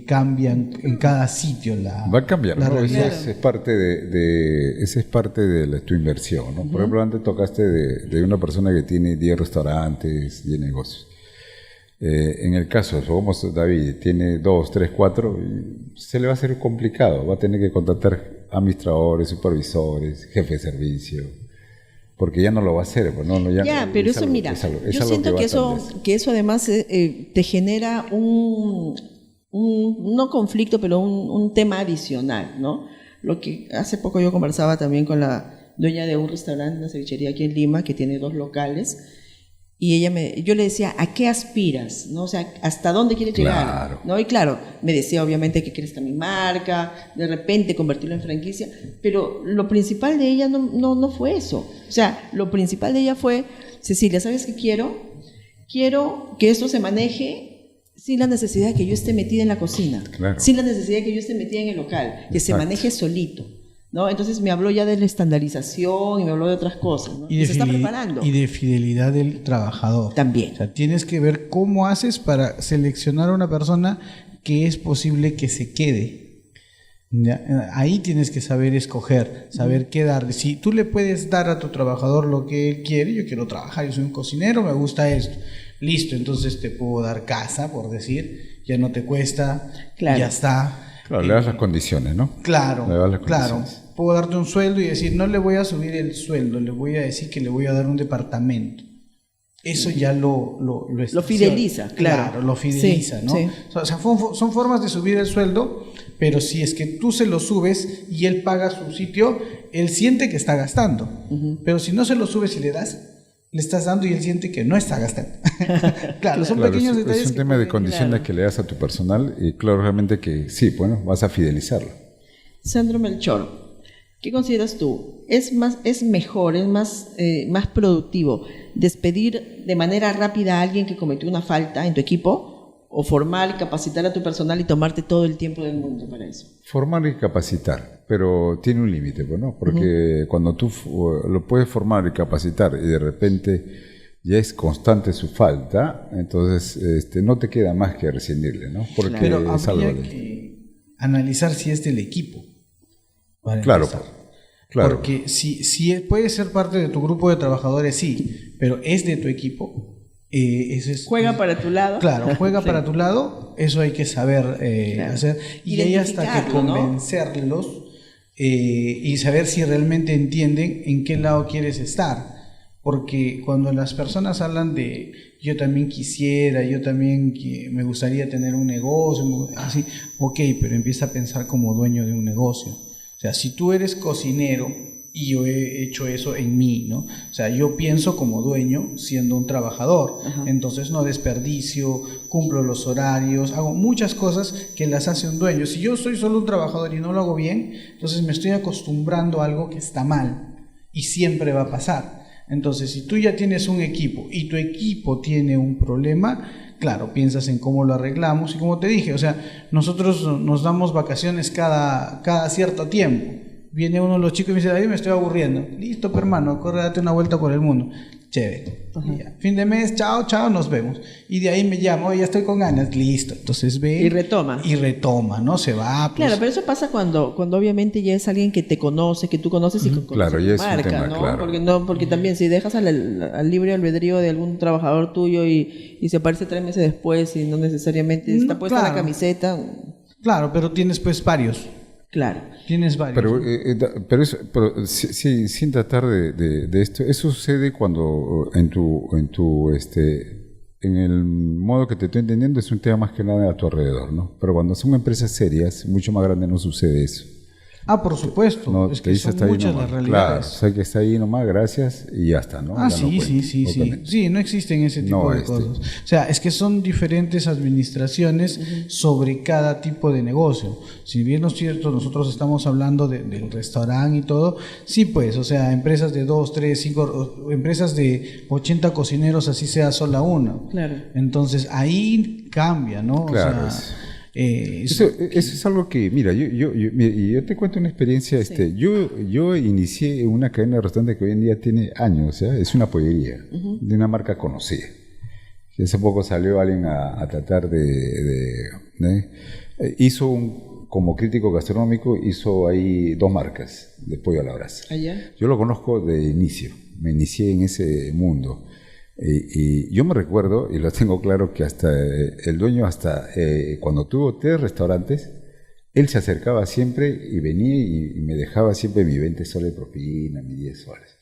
cambian en cada sitio va a cambiar, ¿no? Esa es parte de tu inversión, ¿no? Por ejemplo, antes tocaste de una persona que tiene 10 restaurantes, 10 negocios. En el caso, como David tiene 2, 3, 4, se le va a hacer complicado. Va a tener que contratar administradores, supervisores, jefe de servicio, porque ya no lo va a hacer. Pues pero eso, mira, yo siento que eso además te genera no conflicto, pero un tema adicional, ¿no? Lo que hace poco yo conversaba también con la dueña de un restaurante, una cevichería aquí en Lima, que tiene 2 locales. Y yo le decía, ¿a qué aspiras? ¿No? O sea, ¿hasta dónde quieres llegar? ¿No? Y claro, me decía obviamente que crezca mi marca, de repente convertirlo en franquicia, pero lo principal de ella no fue eso. O sea, lo principal de ella fue, Cecilia, ¿sabes qué quiero? Quiero que esto se maneje sin la necesidad de que yo esté metida en la cocina, sin la necesidad de que yo esté metida en el local, que se maneje solito, ¿no? Entonces me habló ya de la estandarización y me habló de otras cosas, ¿no? Y se está preparando. Y de fidelidad del trabajador. También. O sea, tienes que ver cómo haces para seleccionar a una persona que es posible que se quede. ¿Ya? Ahí tienes que saber escoger, saber qué darle. Si tú le puedes dar a tu trabajador lo que él quiere, yo quiero trabajar, yo soy un cocinero, me gusta esto. Listo, entonces te puedo dar casa, por decir, ya no te cuesta, ya está. Claro, le das las condiciones, ¿no? Claro. Puedo darte un sueldo y decir, no le voy a subir el sueldo, le voy a decir que le voy a dar un departamento. Eso ya lo fideliza, claro. Lo fideliza, ¿no? Sí. O sea, son formas de subir el sueldo, pero si es que tú se lo subes y él paga su sitio, él siente que está gastando. Pero si no se lo subes y le estás dando y él siente que no está gastando. Claro, son pequeños detalles. Es un tema de condiciones que le das a tu personal y claro, realmente que sí, bueno, vas a fidelizarlo. Sandro Melchor, ¿qué consideras tú? ¿Es mejor, es más productivo despedir de manera rápida a alguien que cometió una falta en tu equipo? ¿O formar y capacitar a tu personal y tomarte todo el tiempo del mundo para eso? Formar y capacitar, pero tiene un límite, ¿no? Porque cuando tú lo puedes formar y capacitar y de repente ya es constante su falta, entonces no te queda más que rescindirle, ¿no? Porque pero habría que analizar si es del equipo. Claro. Porque si puede ser parte de tu grupo de trabajadores, sí, pero es de tu equipo. Juega para tu lado. Claro, juega para tu lado, eso hay que saber hacer. Y ahí hasta que convencerlos, ¿no? Y saber si realmente entienden en qué lado quieres estar. Porque cuando las personas hablan de yo también quisiera, yo también me gustaría tener un negocio, así, ok, pero empieza a pensar como dueño de un negocio. O sea, si tú eres cocinero y yo he hecho eso en mí, ¿no? O sea, yo pienso como dueño siendo un trabajador. Ajá. Entonces no desperdicio, cumplo los horarios, hago muchas cosas que las hace un dueño. Si yo soy solo un trabajador y no lo hago bien, entonces me estoy acostumbrando a algo que está mal y siempre va a pasar. Entonces, si tú ya tienes un equipo y tu equipo tiene un problema, claro, piensas en cómo lo arreglamos. Y como te dije, o sea, nosotros nos damos vacaciones cada cierto tiempo. Viene uno de los chicos y me dice, David, me estoy aburriendo. Listo, pues, hermano, corre, date una vuelta por el mundo. Chévere. Ya. Fin de mes, chao, nos vemos. Y de ahí me llamo, oye, ya estoy con ganas. Listo. Entonces ve. Y retoma. Y retoma, ¿no? Se va. Pues. Claro, pero eso pasa cuando obviamente ya es alguien que te conoce, que tú conoces y que claro, conoce ya tu es un marca, tema, ¿no? claro. Porque también si dejas al libre albedrío de algún trabajador tuyo y se aparece 3 meses después y no necesariamente está puesta claro. la camiseta. Claro, pero tienes pues varios. Claro. Tienes varios. Pero sin tratar de esto, eso sucede cuando en el modo que te estoy entendiendo es un tema más que nada a tu alrededor, ¿no? Pero cuando son empresas serias, mucho más grandes, no sucede eso. Por supuesto. No, es que son muchas las realidades. Claro, o sea que está ahí nomás, gracias, y ya está, ¿no? Ya Sí. Sí, no existen ese tipo de cosas. O sea, es que son diferentes administraciones sobre cada tipo de negocio. Si bien no es cierto, nosotros estamos hablando del restaurante y todo, sí pues, o sea, empresas de 2, 3, 5, empresas de 80 cocineros, así sea sola una. Claro. Entonces, ahí cambia, ¿no? Claro. O sea, eso es algo que, mira, yo te cuento una experiencia. Sí. Yo inicié una cadena de restaurantes que hoy en día tiene años, es una pollería de una marca conocida. Hace poco salió alguien a tratar como crítico gastronómico, hizo ahí 2 marcas de pollo a la brasa. ¿Allá? Yo lo conozco de inicio, me inicié en ese mundo. Y yo me recuerdo, y lo tengo claro, que hasta el dueño, cuando tuvo 3 restaurantes, él se acercaba siempre y venía y me dejaba siempre mi 20 soles de propina, mis 10 soles.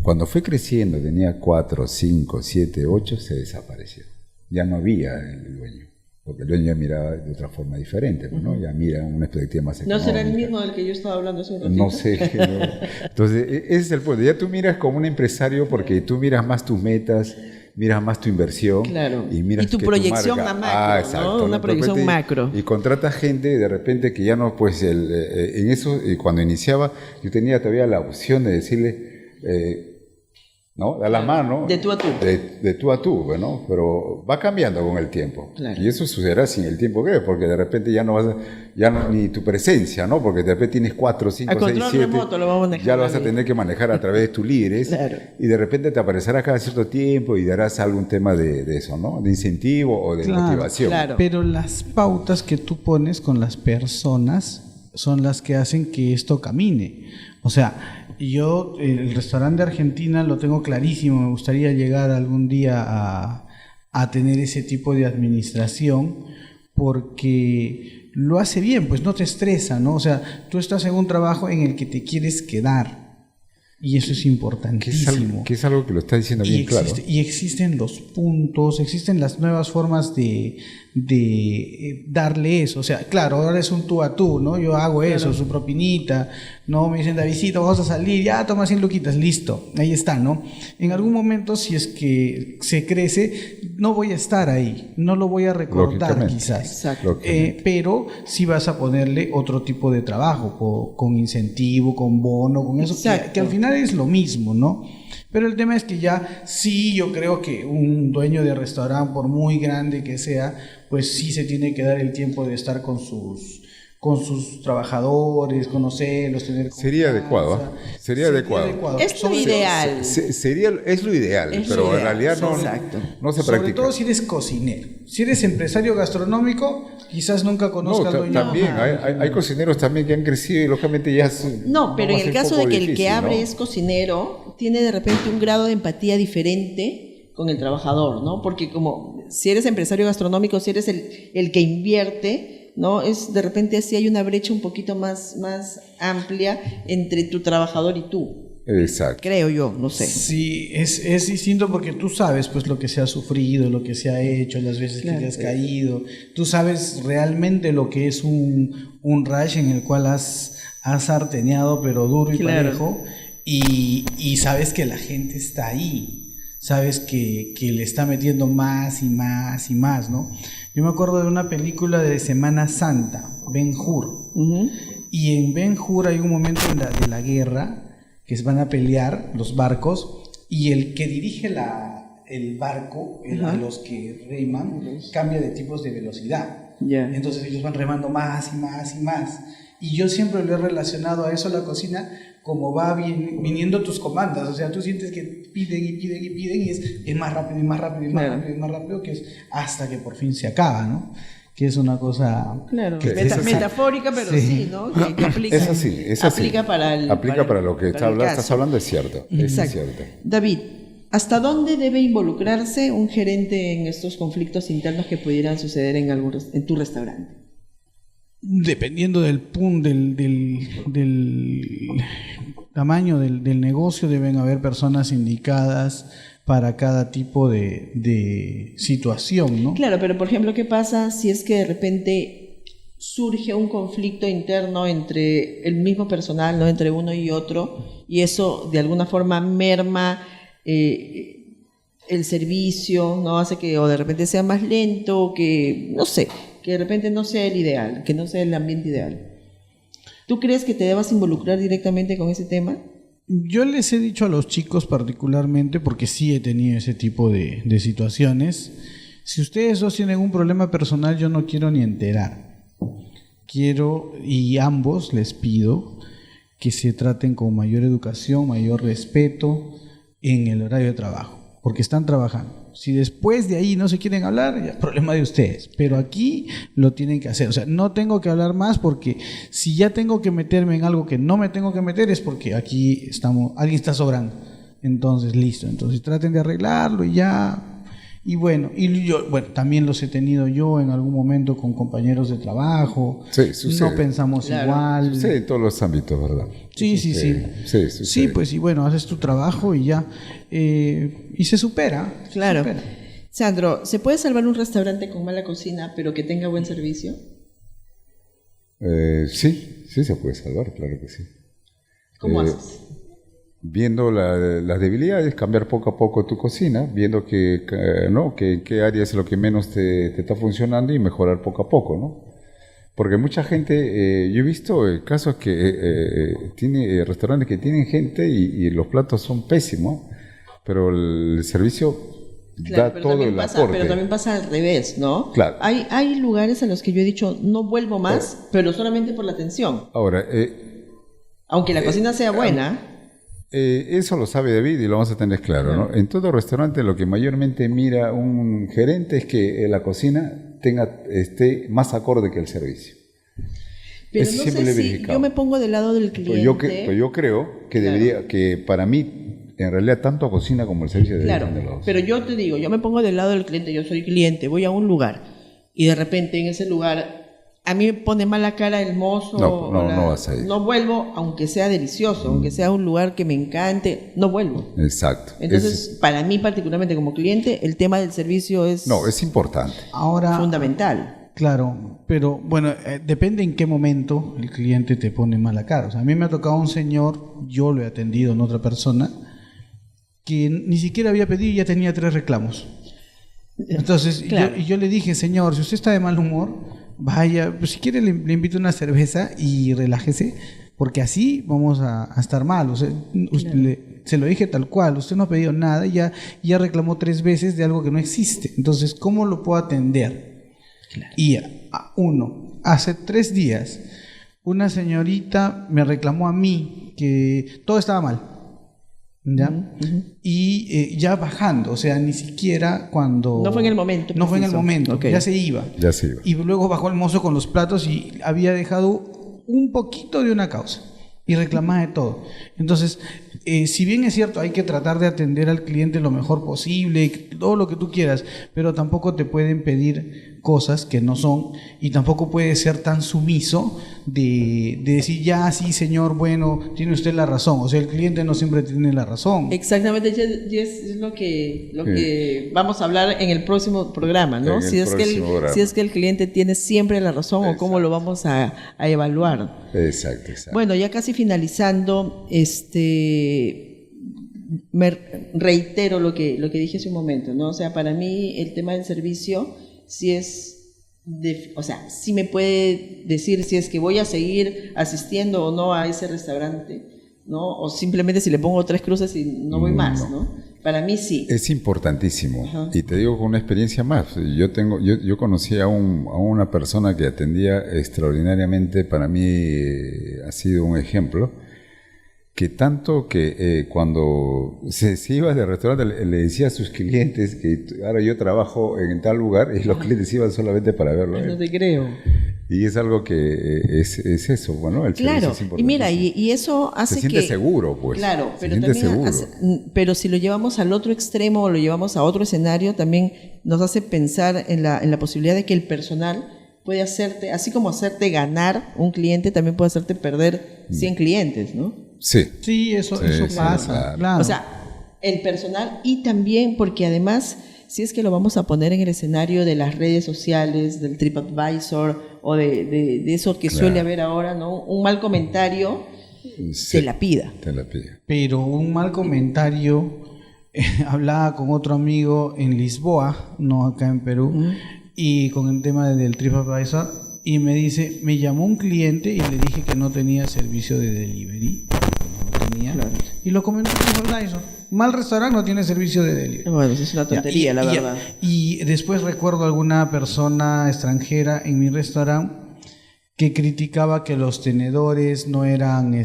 Cuando fue creciendo, tenía 4, 5, 7, 8, se desapareció. Ya no había el dueño, porque el dueño ya miraba de otra forma diferente, ¿no? Ya mira una perspectiva más económica. ¿No será el mismo del que yo estaba hablando hace un ratito? No sé. No. Entonces, ese es el punto. Ya tú miras como un empresario porque tú miras más tus metas, miras más tu inversión. Claro. Y miras tu que proyección tu marca. a macro, Exacto. ¿no? Una proyección macro. Y contratas gente de repente que ya no, pues, en eso, cuando iniciaba, yo tenía todavía la opción de decirle, ¿no? Da la mano. De tú a tú. De tú a tú, ¿no? Pero va cambiando con el tiempo. Claro. Y eso sucederá sin el tiempo, creo, porque de repente ya no vas ni tu presencia, ¿no? Porque de repente tienes 4, 5, 6, 7. Control remoto lo vamos a manejar. Ya lo vas a tener que manejar a través de tus líderes. Claro. Y de repente te aparecerá cada cierto tiempo y darás algún tema de eso, ¿no? De incentivo o de motivación. Claro. Pero las pautas que tú pones con las personas son las que hacen que esto camine. O sea, yo el restaurante de Argentina lo tengo clarísimo, me gustaría llegar algún día a tener ese tipo de administración porque lo hace bien, pues no te estresa, ¿no? O sea, tú estás en un trabajo en el que te quieres quedar y eso es importantísimo. Que es algo que lo está diciendo bien claro. Y existen los puntos, existen las nuevas formas de darle eso. O sea, claro, ahora es un tú a tú, ¿no? Yo hago eso, su propinita, ¿no? Me dicen, Davidcito, vamos a salir, ya toma 100 luquitas, listo, ahí está, ¿no? En algún momento, si es que se crece, no voy a estar ahí, no lo voy a recordar quizás. Exacto. Pero sí vas a ponerle otro tipo de trabajo, con incentivo, con bono, con eso, que al final es lo mismo, ¿no? Pero el tema es que ya sí, yo creo que un dueño de restaurante, por muy grande que sea, pues sí se tiene que dar el tiempo de estar con sus trabajadores, conocerlos, tener confianza. Sería adecuado. Sería adecuado. Es lo ideal. Es lo ideal, pero en realidad no se practica. Sobre todo si eres cocinero. Si eres empresario gastronómico, quizás nunca conozcas al dueño. También, hay cocineros también que han crecido y lógicamente ya... No, pero en el caso de que el que abre, ¿no?, es cocinero, tiene de repente un grado de empatía diferente con el trabajador, ¿no? Porque como si eres empresario gastronómico, si eres el que invierte, ¿no? Es de repente así hay una brecha un poquito más amplia entre tu trabajador y tú. Exacto. Creo yo, no sé. Sí, es distinto porque tú sabes pues lo que se ha sufrido, lo que se ha hecho, las veces que te has caído. Tú sabes realmente lo que es un rush en el cual has sarteneado pero duro y parejo y sabes que la gente está ahí. Sabes que le está metiendo más y más y más, ¿no? Yo me acuerdo de una película de Semana Santa, Ben-Hur. Y en Ben-Hur hay un momento de la guerra que van a pelear los barcos y el que dirige el barco, Ajá. los que reman, cambia de tipos de velocidad. Ya. Entonces ellos van remando más y más y más. Y yo siempre lo he relacionado a eso, la cocina, como va viniendo tus comandas. O sea, tú sientes que piden y piden y piden y es más rápido y más rápido y más Claro. rápido y más rápido, que es hasta que por fin se acaba, ¿no? Que es una cosa... Claro, Que es así. metafórica, pero Sí. sí, ¿no? Que aplica, Es así, es así. Aplica para el Aplica para lo que para el estás caso. hablando, es cierto. Es Exacto. cierto. David, ¿hasta dónde debe involucrarse un gerente en estos conflictos internos que pudieran suceder en tu restaurante? Dependiendo del tamaño del negocio, deben haber personas indicadas para cada tipo de situación, ¿no? Claro, pero por ejemplo, ¿qué pasa si es que de repente surge un conflicto interno entre el mismo personal, ¿no? Entre uno y otro, y eso de alguna forma merma el servicio, ¿no? Hace que o de repente sea más lento, que no sé, que de repente no sea el ideal, que no sea el ambiente ideal. ¿Tú crees que te debas involucrar directamente con ese tema? Yo les he dicho a los chicos particularmente, porque sí he tenido ese tipo de situaciones, si ustedes dos tienen un problema personal, yo no quiero ni enterar. Quiero, y ambos les pido, que se traten con mayor educación, mayor respeto en el horario de trabajo, porque están trabajando. Si después de ahí no se quieren hablar, ya es problema de ustedes, pero aquí lo tienen que hacer. O sea, no tengo que hablar más, porque si ya tengo que meterme en algo que no me tengo que meter, es porque aquí alguien está sobrando. Entonces, listo. Entonces traten de arreglarlo y ya. Y bueno, también los he tenido yo en algún momento con compañeros de trabajo. Sí, sucede. No pensamos Claro. igual. Sí, en todos los ámbitos, ¿verdad? Sí. Sí, Sí, sucede. pues y bueno, haces tu trabajo y ya. Y se supera. se Claro. supera. Sandro, ¿se puede salvar un restaurante con mala cocina, pero que tenga buen servicio? Sí se puede salvar, claro que sí. ¿Cómo haces? Viendo las debilidades, cambiar poco a poco tu cocina, viendo que qué área es lo que menos te está funcionando y mejorar poco a poco, ¿no? Porque mucha gente, yo he visto casos que tiene restaurantes que tienen gente y los platos son pésimos, pero el servicio Claro, da pero todo también el pasa, aporte. pero también pasa al revés, ¿no? Claro. Hay lugares a los que yo he dicho, no vuelvo más, pero solamente por la atención. Ahora, Aunque la cocina sea buena, eso lo sabe David y lo vamos a tener claro, ¿no? En todo restaurante lo que mayormente mira un gerente es que la cocina esté más acorde que el servicio. pero Eso no siempre sé lo he si verificado. yo me pongo del lado del cliente. Pues yo creo que Claro. debería, que para mí, en realidad, tanto cocina como el servicio deberían Claro, de los dos. pero yo te digo, yo me pongo del lado del cliente, yo soy cliente, voy a un lugar y de repente en ese lugar a mí me pone mala cara el mozo. No vas a ir. No vuelvo, aunque sea delicioso, aunque sea un lugar que me encante, no vuelvo. Exacto. Entonces, para mí particularmente como cliente, el tema del servicio es es importante. Ahora, fundamental. claro, pero bueno, depende en qué momento el cliente te pone mala cara. O sea, a mí me ha tocado un señor, yo lo he atendido en otra persona, que ni siquiera había pedido y ya tenía 3 reclamos. Entonces, Claro. yo le dije, señor, si usted está de mal humor, vaya, pues si quiere le invito una cerveza y relájese, porque así vamos a estar mal. O sea, se lo dije tal cual, usted no ha pedido nada y ya reclamó 3 veces de algo que no existe. Entonces, ¿cómo lo puedo atender? Y hace 3 días, una señorita me reclamó a mí que todo estaba mal. ¿Ya? Y ya bajando, o sea, ni siquiera cuando... No fue en el momento No fue en el preciso. momento, Ok. ya se iba. Ya se iba. Y luego bajó el mozo con los platos y había dejado un poquito de una causa y reclamaba de todo. Entonces, si bien es cierto, hay que tratar de atender al cliente lo mejor posible, todo lo que tú quieras, pero tampoco te pueden pedir cosas que no son, y tampoco puedes ser tan sumiso de decir, ya, sí, señor, bueno, tiene usted la razón. O sea, el cliente no siempre tiene la razón. Exactamente, y es lo que vamos a hablar en el próximo programa, ¿no? En el próximo programa. Si es que el cliente tiene siempre la razón o cómo lo vamos a evaluar. Exacto. Bueno, ya casi finalizando, me reitero lo que dije hace un momento, ¿no? O sea, para mí el tema del servicio sí sí me puede decir si es que voy a seguir asistiendo o no a ese restaurante, ¿no? O simplemente si le pongo 3 cruces y no voy más, ¿no? Para mí sí. Es importantísimo. Ajá. Y te digo con una experiencia más. Yo conocí a una persona que atendía extraordinariamente, para mí ha sido un ejemplo, que tanto que cuando se iba de restaurante le decía a sus clientes que ahora yo trabajo en tal lugar y los clientes iban solamente para verlo. No te creo. Y es algo que es eso, bueno, el servicio es importante. Y mira, y eso hace que... Se siente seguro, pues. Claro, se pero siente también seguro. pero si lo llevamos al otro extremo o lo llevamos a otro escenario, también nos hace pensar en la posibilidad de que el personal puede hacerte, así como hacerte ganar un cliente, también puede hacerte perder 100 clientes, ¿no? Sí. Sí, eso pasa, claro. O sea, el personal y también porque además, si es que lo vamos a poner en el escenario de las redes sociales, del TripAdvisor o de eso que suele haber ahora, ¿no? Un mal comentario te la pida. Pero un mal comentario, hablaba con otro amigo en Lisboa, no acá en Perú, y con el tema del TripAdvisor, y me dice, me llamó un cliente y le dije que no tenía servicio de delivery. Y lo comentó en TripAdvisor. Mal restaurante no tiene servicio de delivery. Bueno, eso es una tontería, la verdad. Y después recuerdo alguna persona extranjera en mi restaurante que criticaba que los tenedores no eran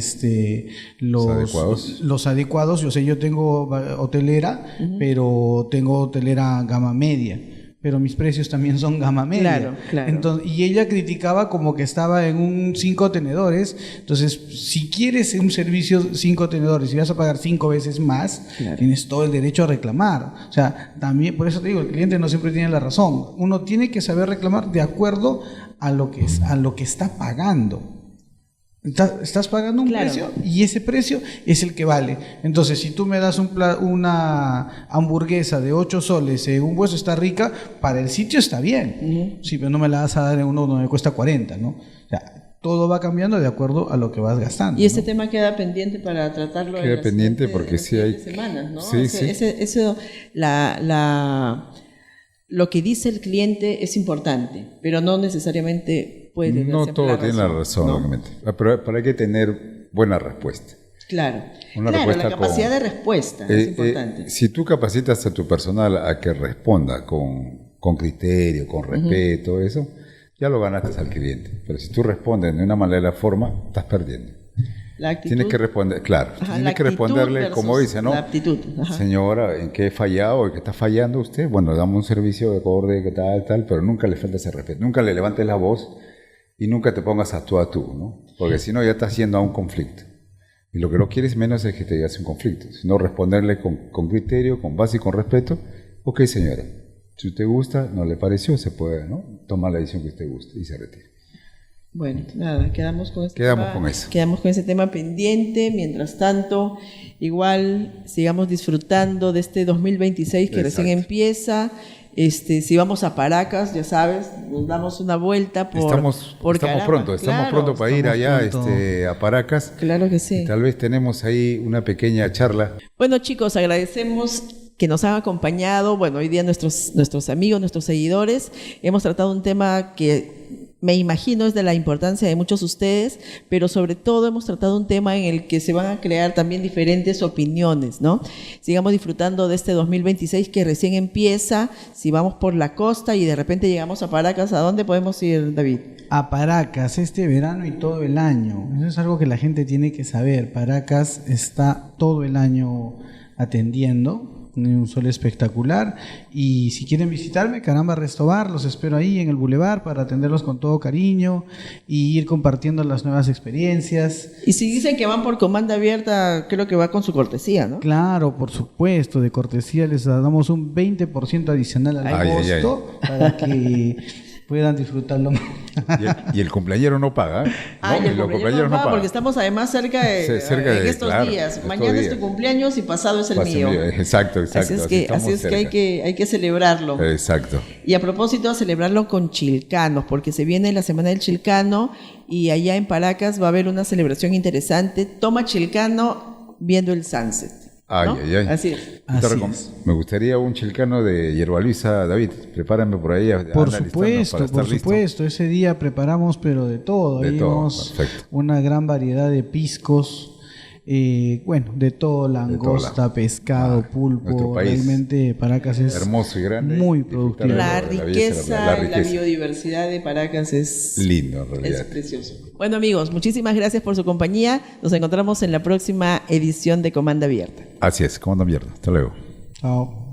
los adecuados. Yo sé, yo tengo hotelera, pero tengo hotelera gama media. Pero mis precios también son gama media. Claro. Entonces, y ella criticaba como que estaba en un 5 tenedores. Entonces, si quieres un servicio 5 tenedores y vas a pagar 5 veces más, tienes todo el derecho a reclamar. O sea, también, por eso te digo, el cliente no siempre tiene la razón. Uno tiene que saber reclamar de acuerdo a lo que está pagando. Estás pagando un precio y ese precio es el que vale. Entonces, si tú me das una hamburguesa de 8 soles en un hueso, está rica, para el sitio está bien. Sí, pero no me la vas a dar en uno donde me cuesta 40, ¿no? O sea, todo va cambiando de acuerdo a lo que vas gastando. Y ese tema queda pendiente para tratarlo queda pendiente porque sí hay semanas, ¿no? Sí, eso lo que dice el cliente es importante, pero no necesariamente puede tener no todo tiene la razón, ¿no? obviamente. Pero hay que tener buena respuesta. Claro, Respuesta la capacidad de respuesta es importante. Si tú capacitas a tu personal a que responda con criterio, con respeto, eso, ya lo ganaste al cliente. Pero si tú respondes de una mala forma, estás perdiendo. La actitud. Tienes que responder, claro, tienes que responderle como dice, ¿no? La aptitud. Señora, ¿en qué he fallado? ¿En qué está fallando usted? Bueno, damos un servicio de acorde, que tal, pero nunca le falta ese respeto. Nunca le levantes la voz y nunca te pongas a tú, ¿no? Porque si no, ya estás yendo a un conflicto. Y lo que no quieres menos es que te llegue a un conflicto, sino responderle con criterio, con base y con respeto. Ok, señora, si usted gusta, no le pareció, se puede, ¿no? Tomar la decisión que usted guste y se retire. Bueno, nada, quedamos con eso. Quedamos con ese tema pendiente. Mientras tanto, igual sigamos disfrutando de este 2026 que recién empieza. Si vamos a Paracas, ya sabes, nos damos una vuelta por Estamos pronto para ir allá a Paracas. Claro que sí. Y tal vez tenemos ahí una pequeña charla. Bueno, chicos, agradecemos que nos han acompañado. Bueno, hoy día nuestros amigos, nuestros seguidores, hemos tratado un tema que me imagino es de la importancia de muchos de ustedes, pero sobre todo hemos tratado un tema en el que se van a crear también diferentes opiniones, ¿no? Sigamos disfrutando de este 2026 que recién empieza. Si vamos por la costa y de repente llegamos a Paracas, ¿a dónde podemos ir, David? A Paracas este verano y todo el año. Eso es algo que la gente tiene que saber. Paracas está todo el año atendiendo. Un sol espectacular, y si quieren visitarme, Caramba Restobar, los espero ahí en el Boulevard para atenderlos con todo cariño y ir compartiendo las nuevas experiencias. Y si dicen que van por comanda abierta, creo que va con su cortesía, ¿no? Claro, por supuesto, de cortesía les damos un 20% adicional al costo para que puedan disfrutarlo más. Y el cumpleañero no paga. ¿No? El cumpleañero no paga porque estamos además cerca de estos días. Mañana es tu cumpleaños y pasado es el mío. Exacto. Así es que hay que celebrarlo. Exacto. Y a propósito, a celebrarlo con chilcanos, porque se viene la Semana del Chilcano y allá en Paracas va a haber una celebración interesante. Toma chilcano viendo el sunset. ¿No? Así es. Me gustaría un chilcano de hierba luisa, David. Prepárame por ahí. Por supuesto. Ese día preparamos, pero de todo. Ahí vemos una gran variedad de piscos. bueno, de todo, langosta, pescado, nuestro pulpo. país Realmente Paracas es hermoso y grande. muy Disfrutar productivo. La de riqueza, la la biodiversidad de Paracas es lindo, en realidad. es precioso. Bueno, amigos, muchísimas gracias por su compañía. Nos encontramos en la próxima edición de Comanda Abierta. Así es, comando mierda. Hasta luego. Chao.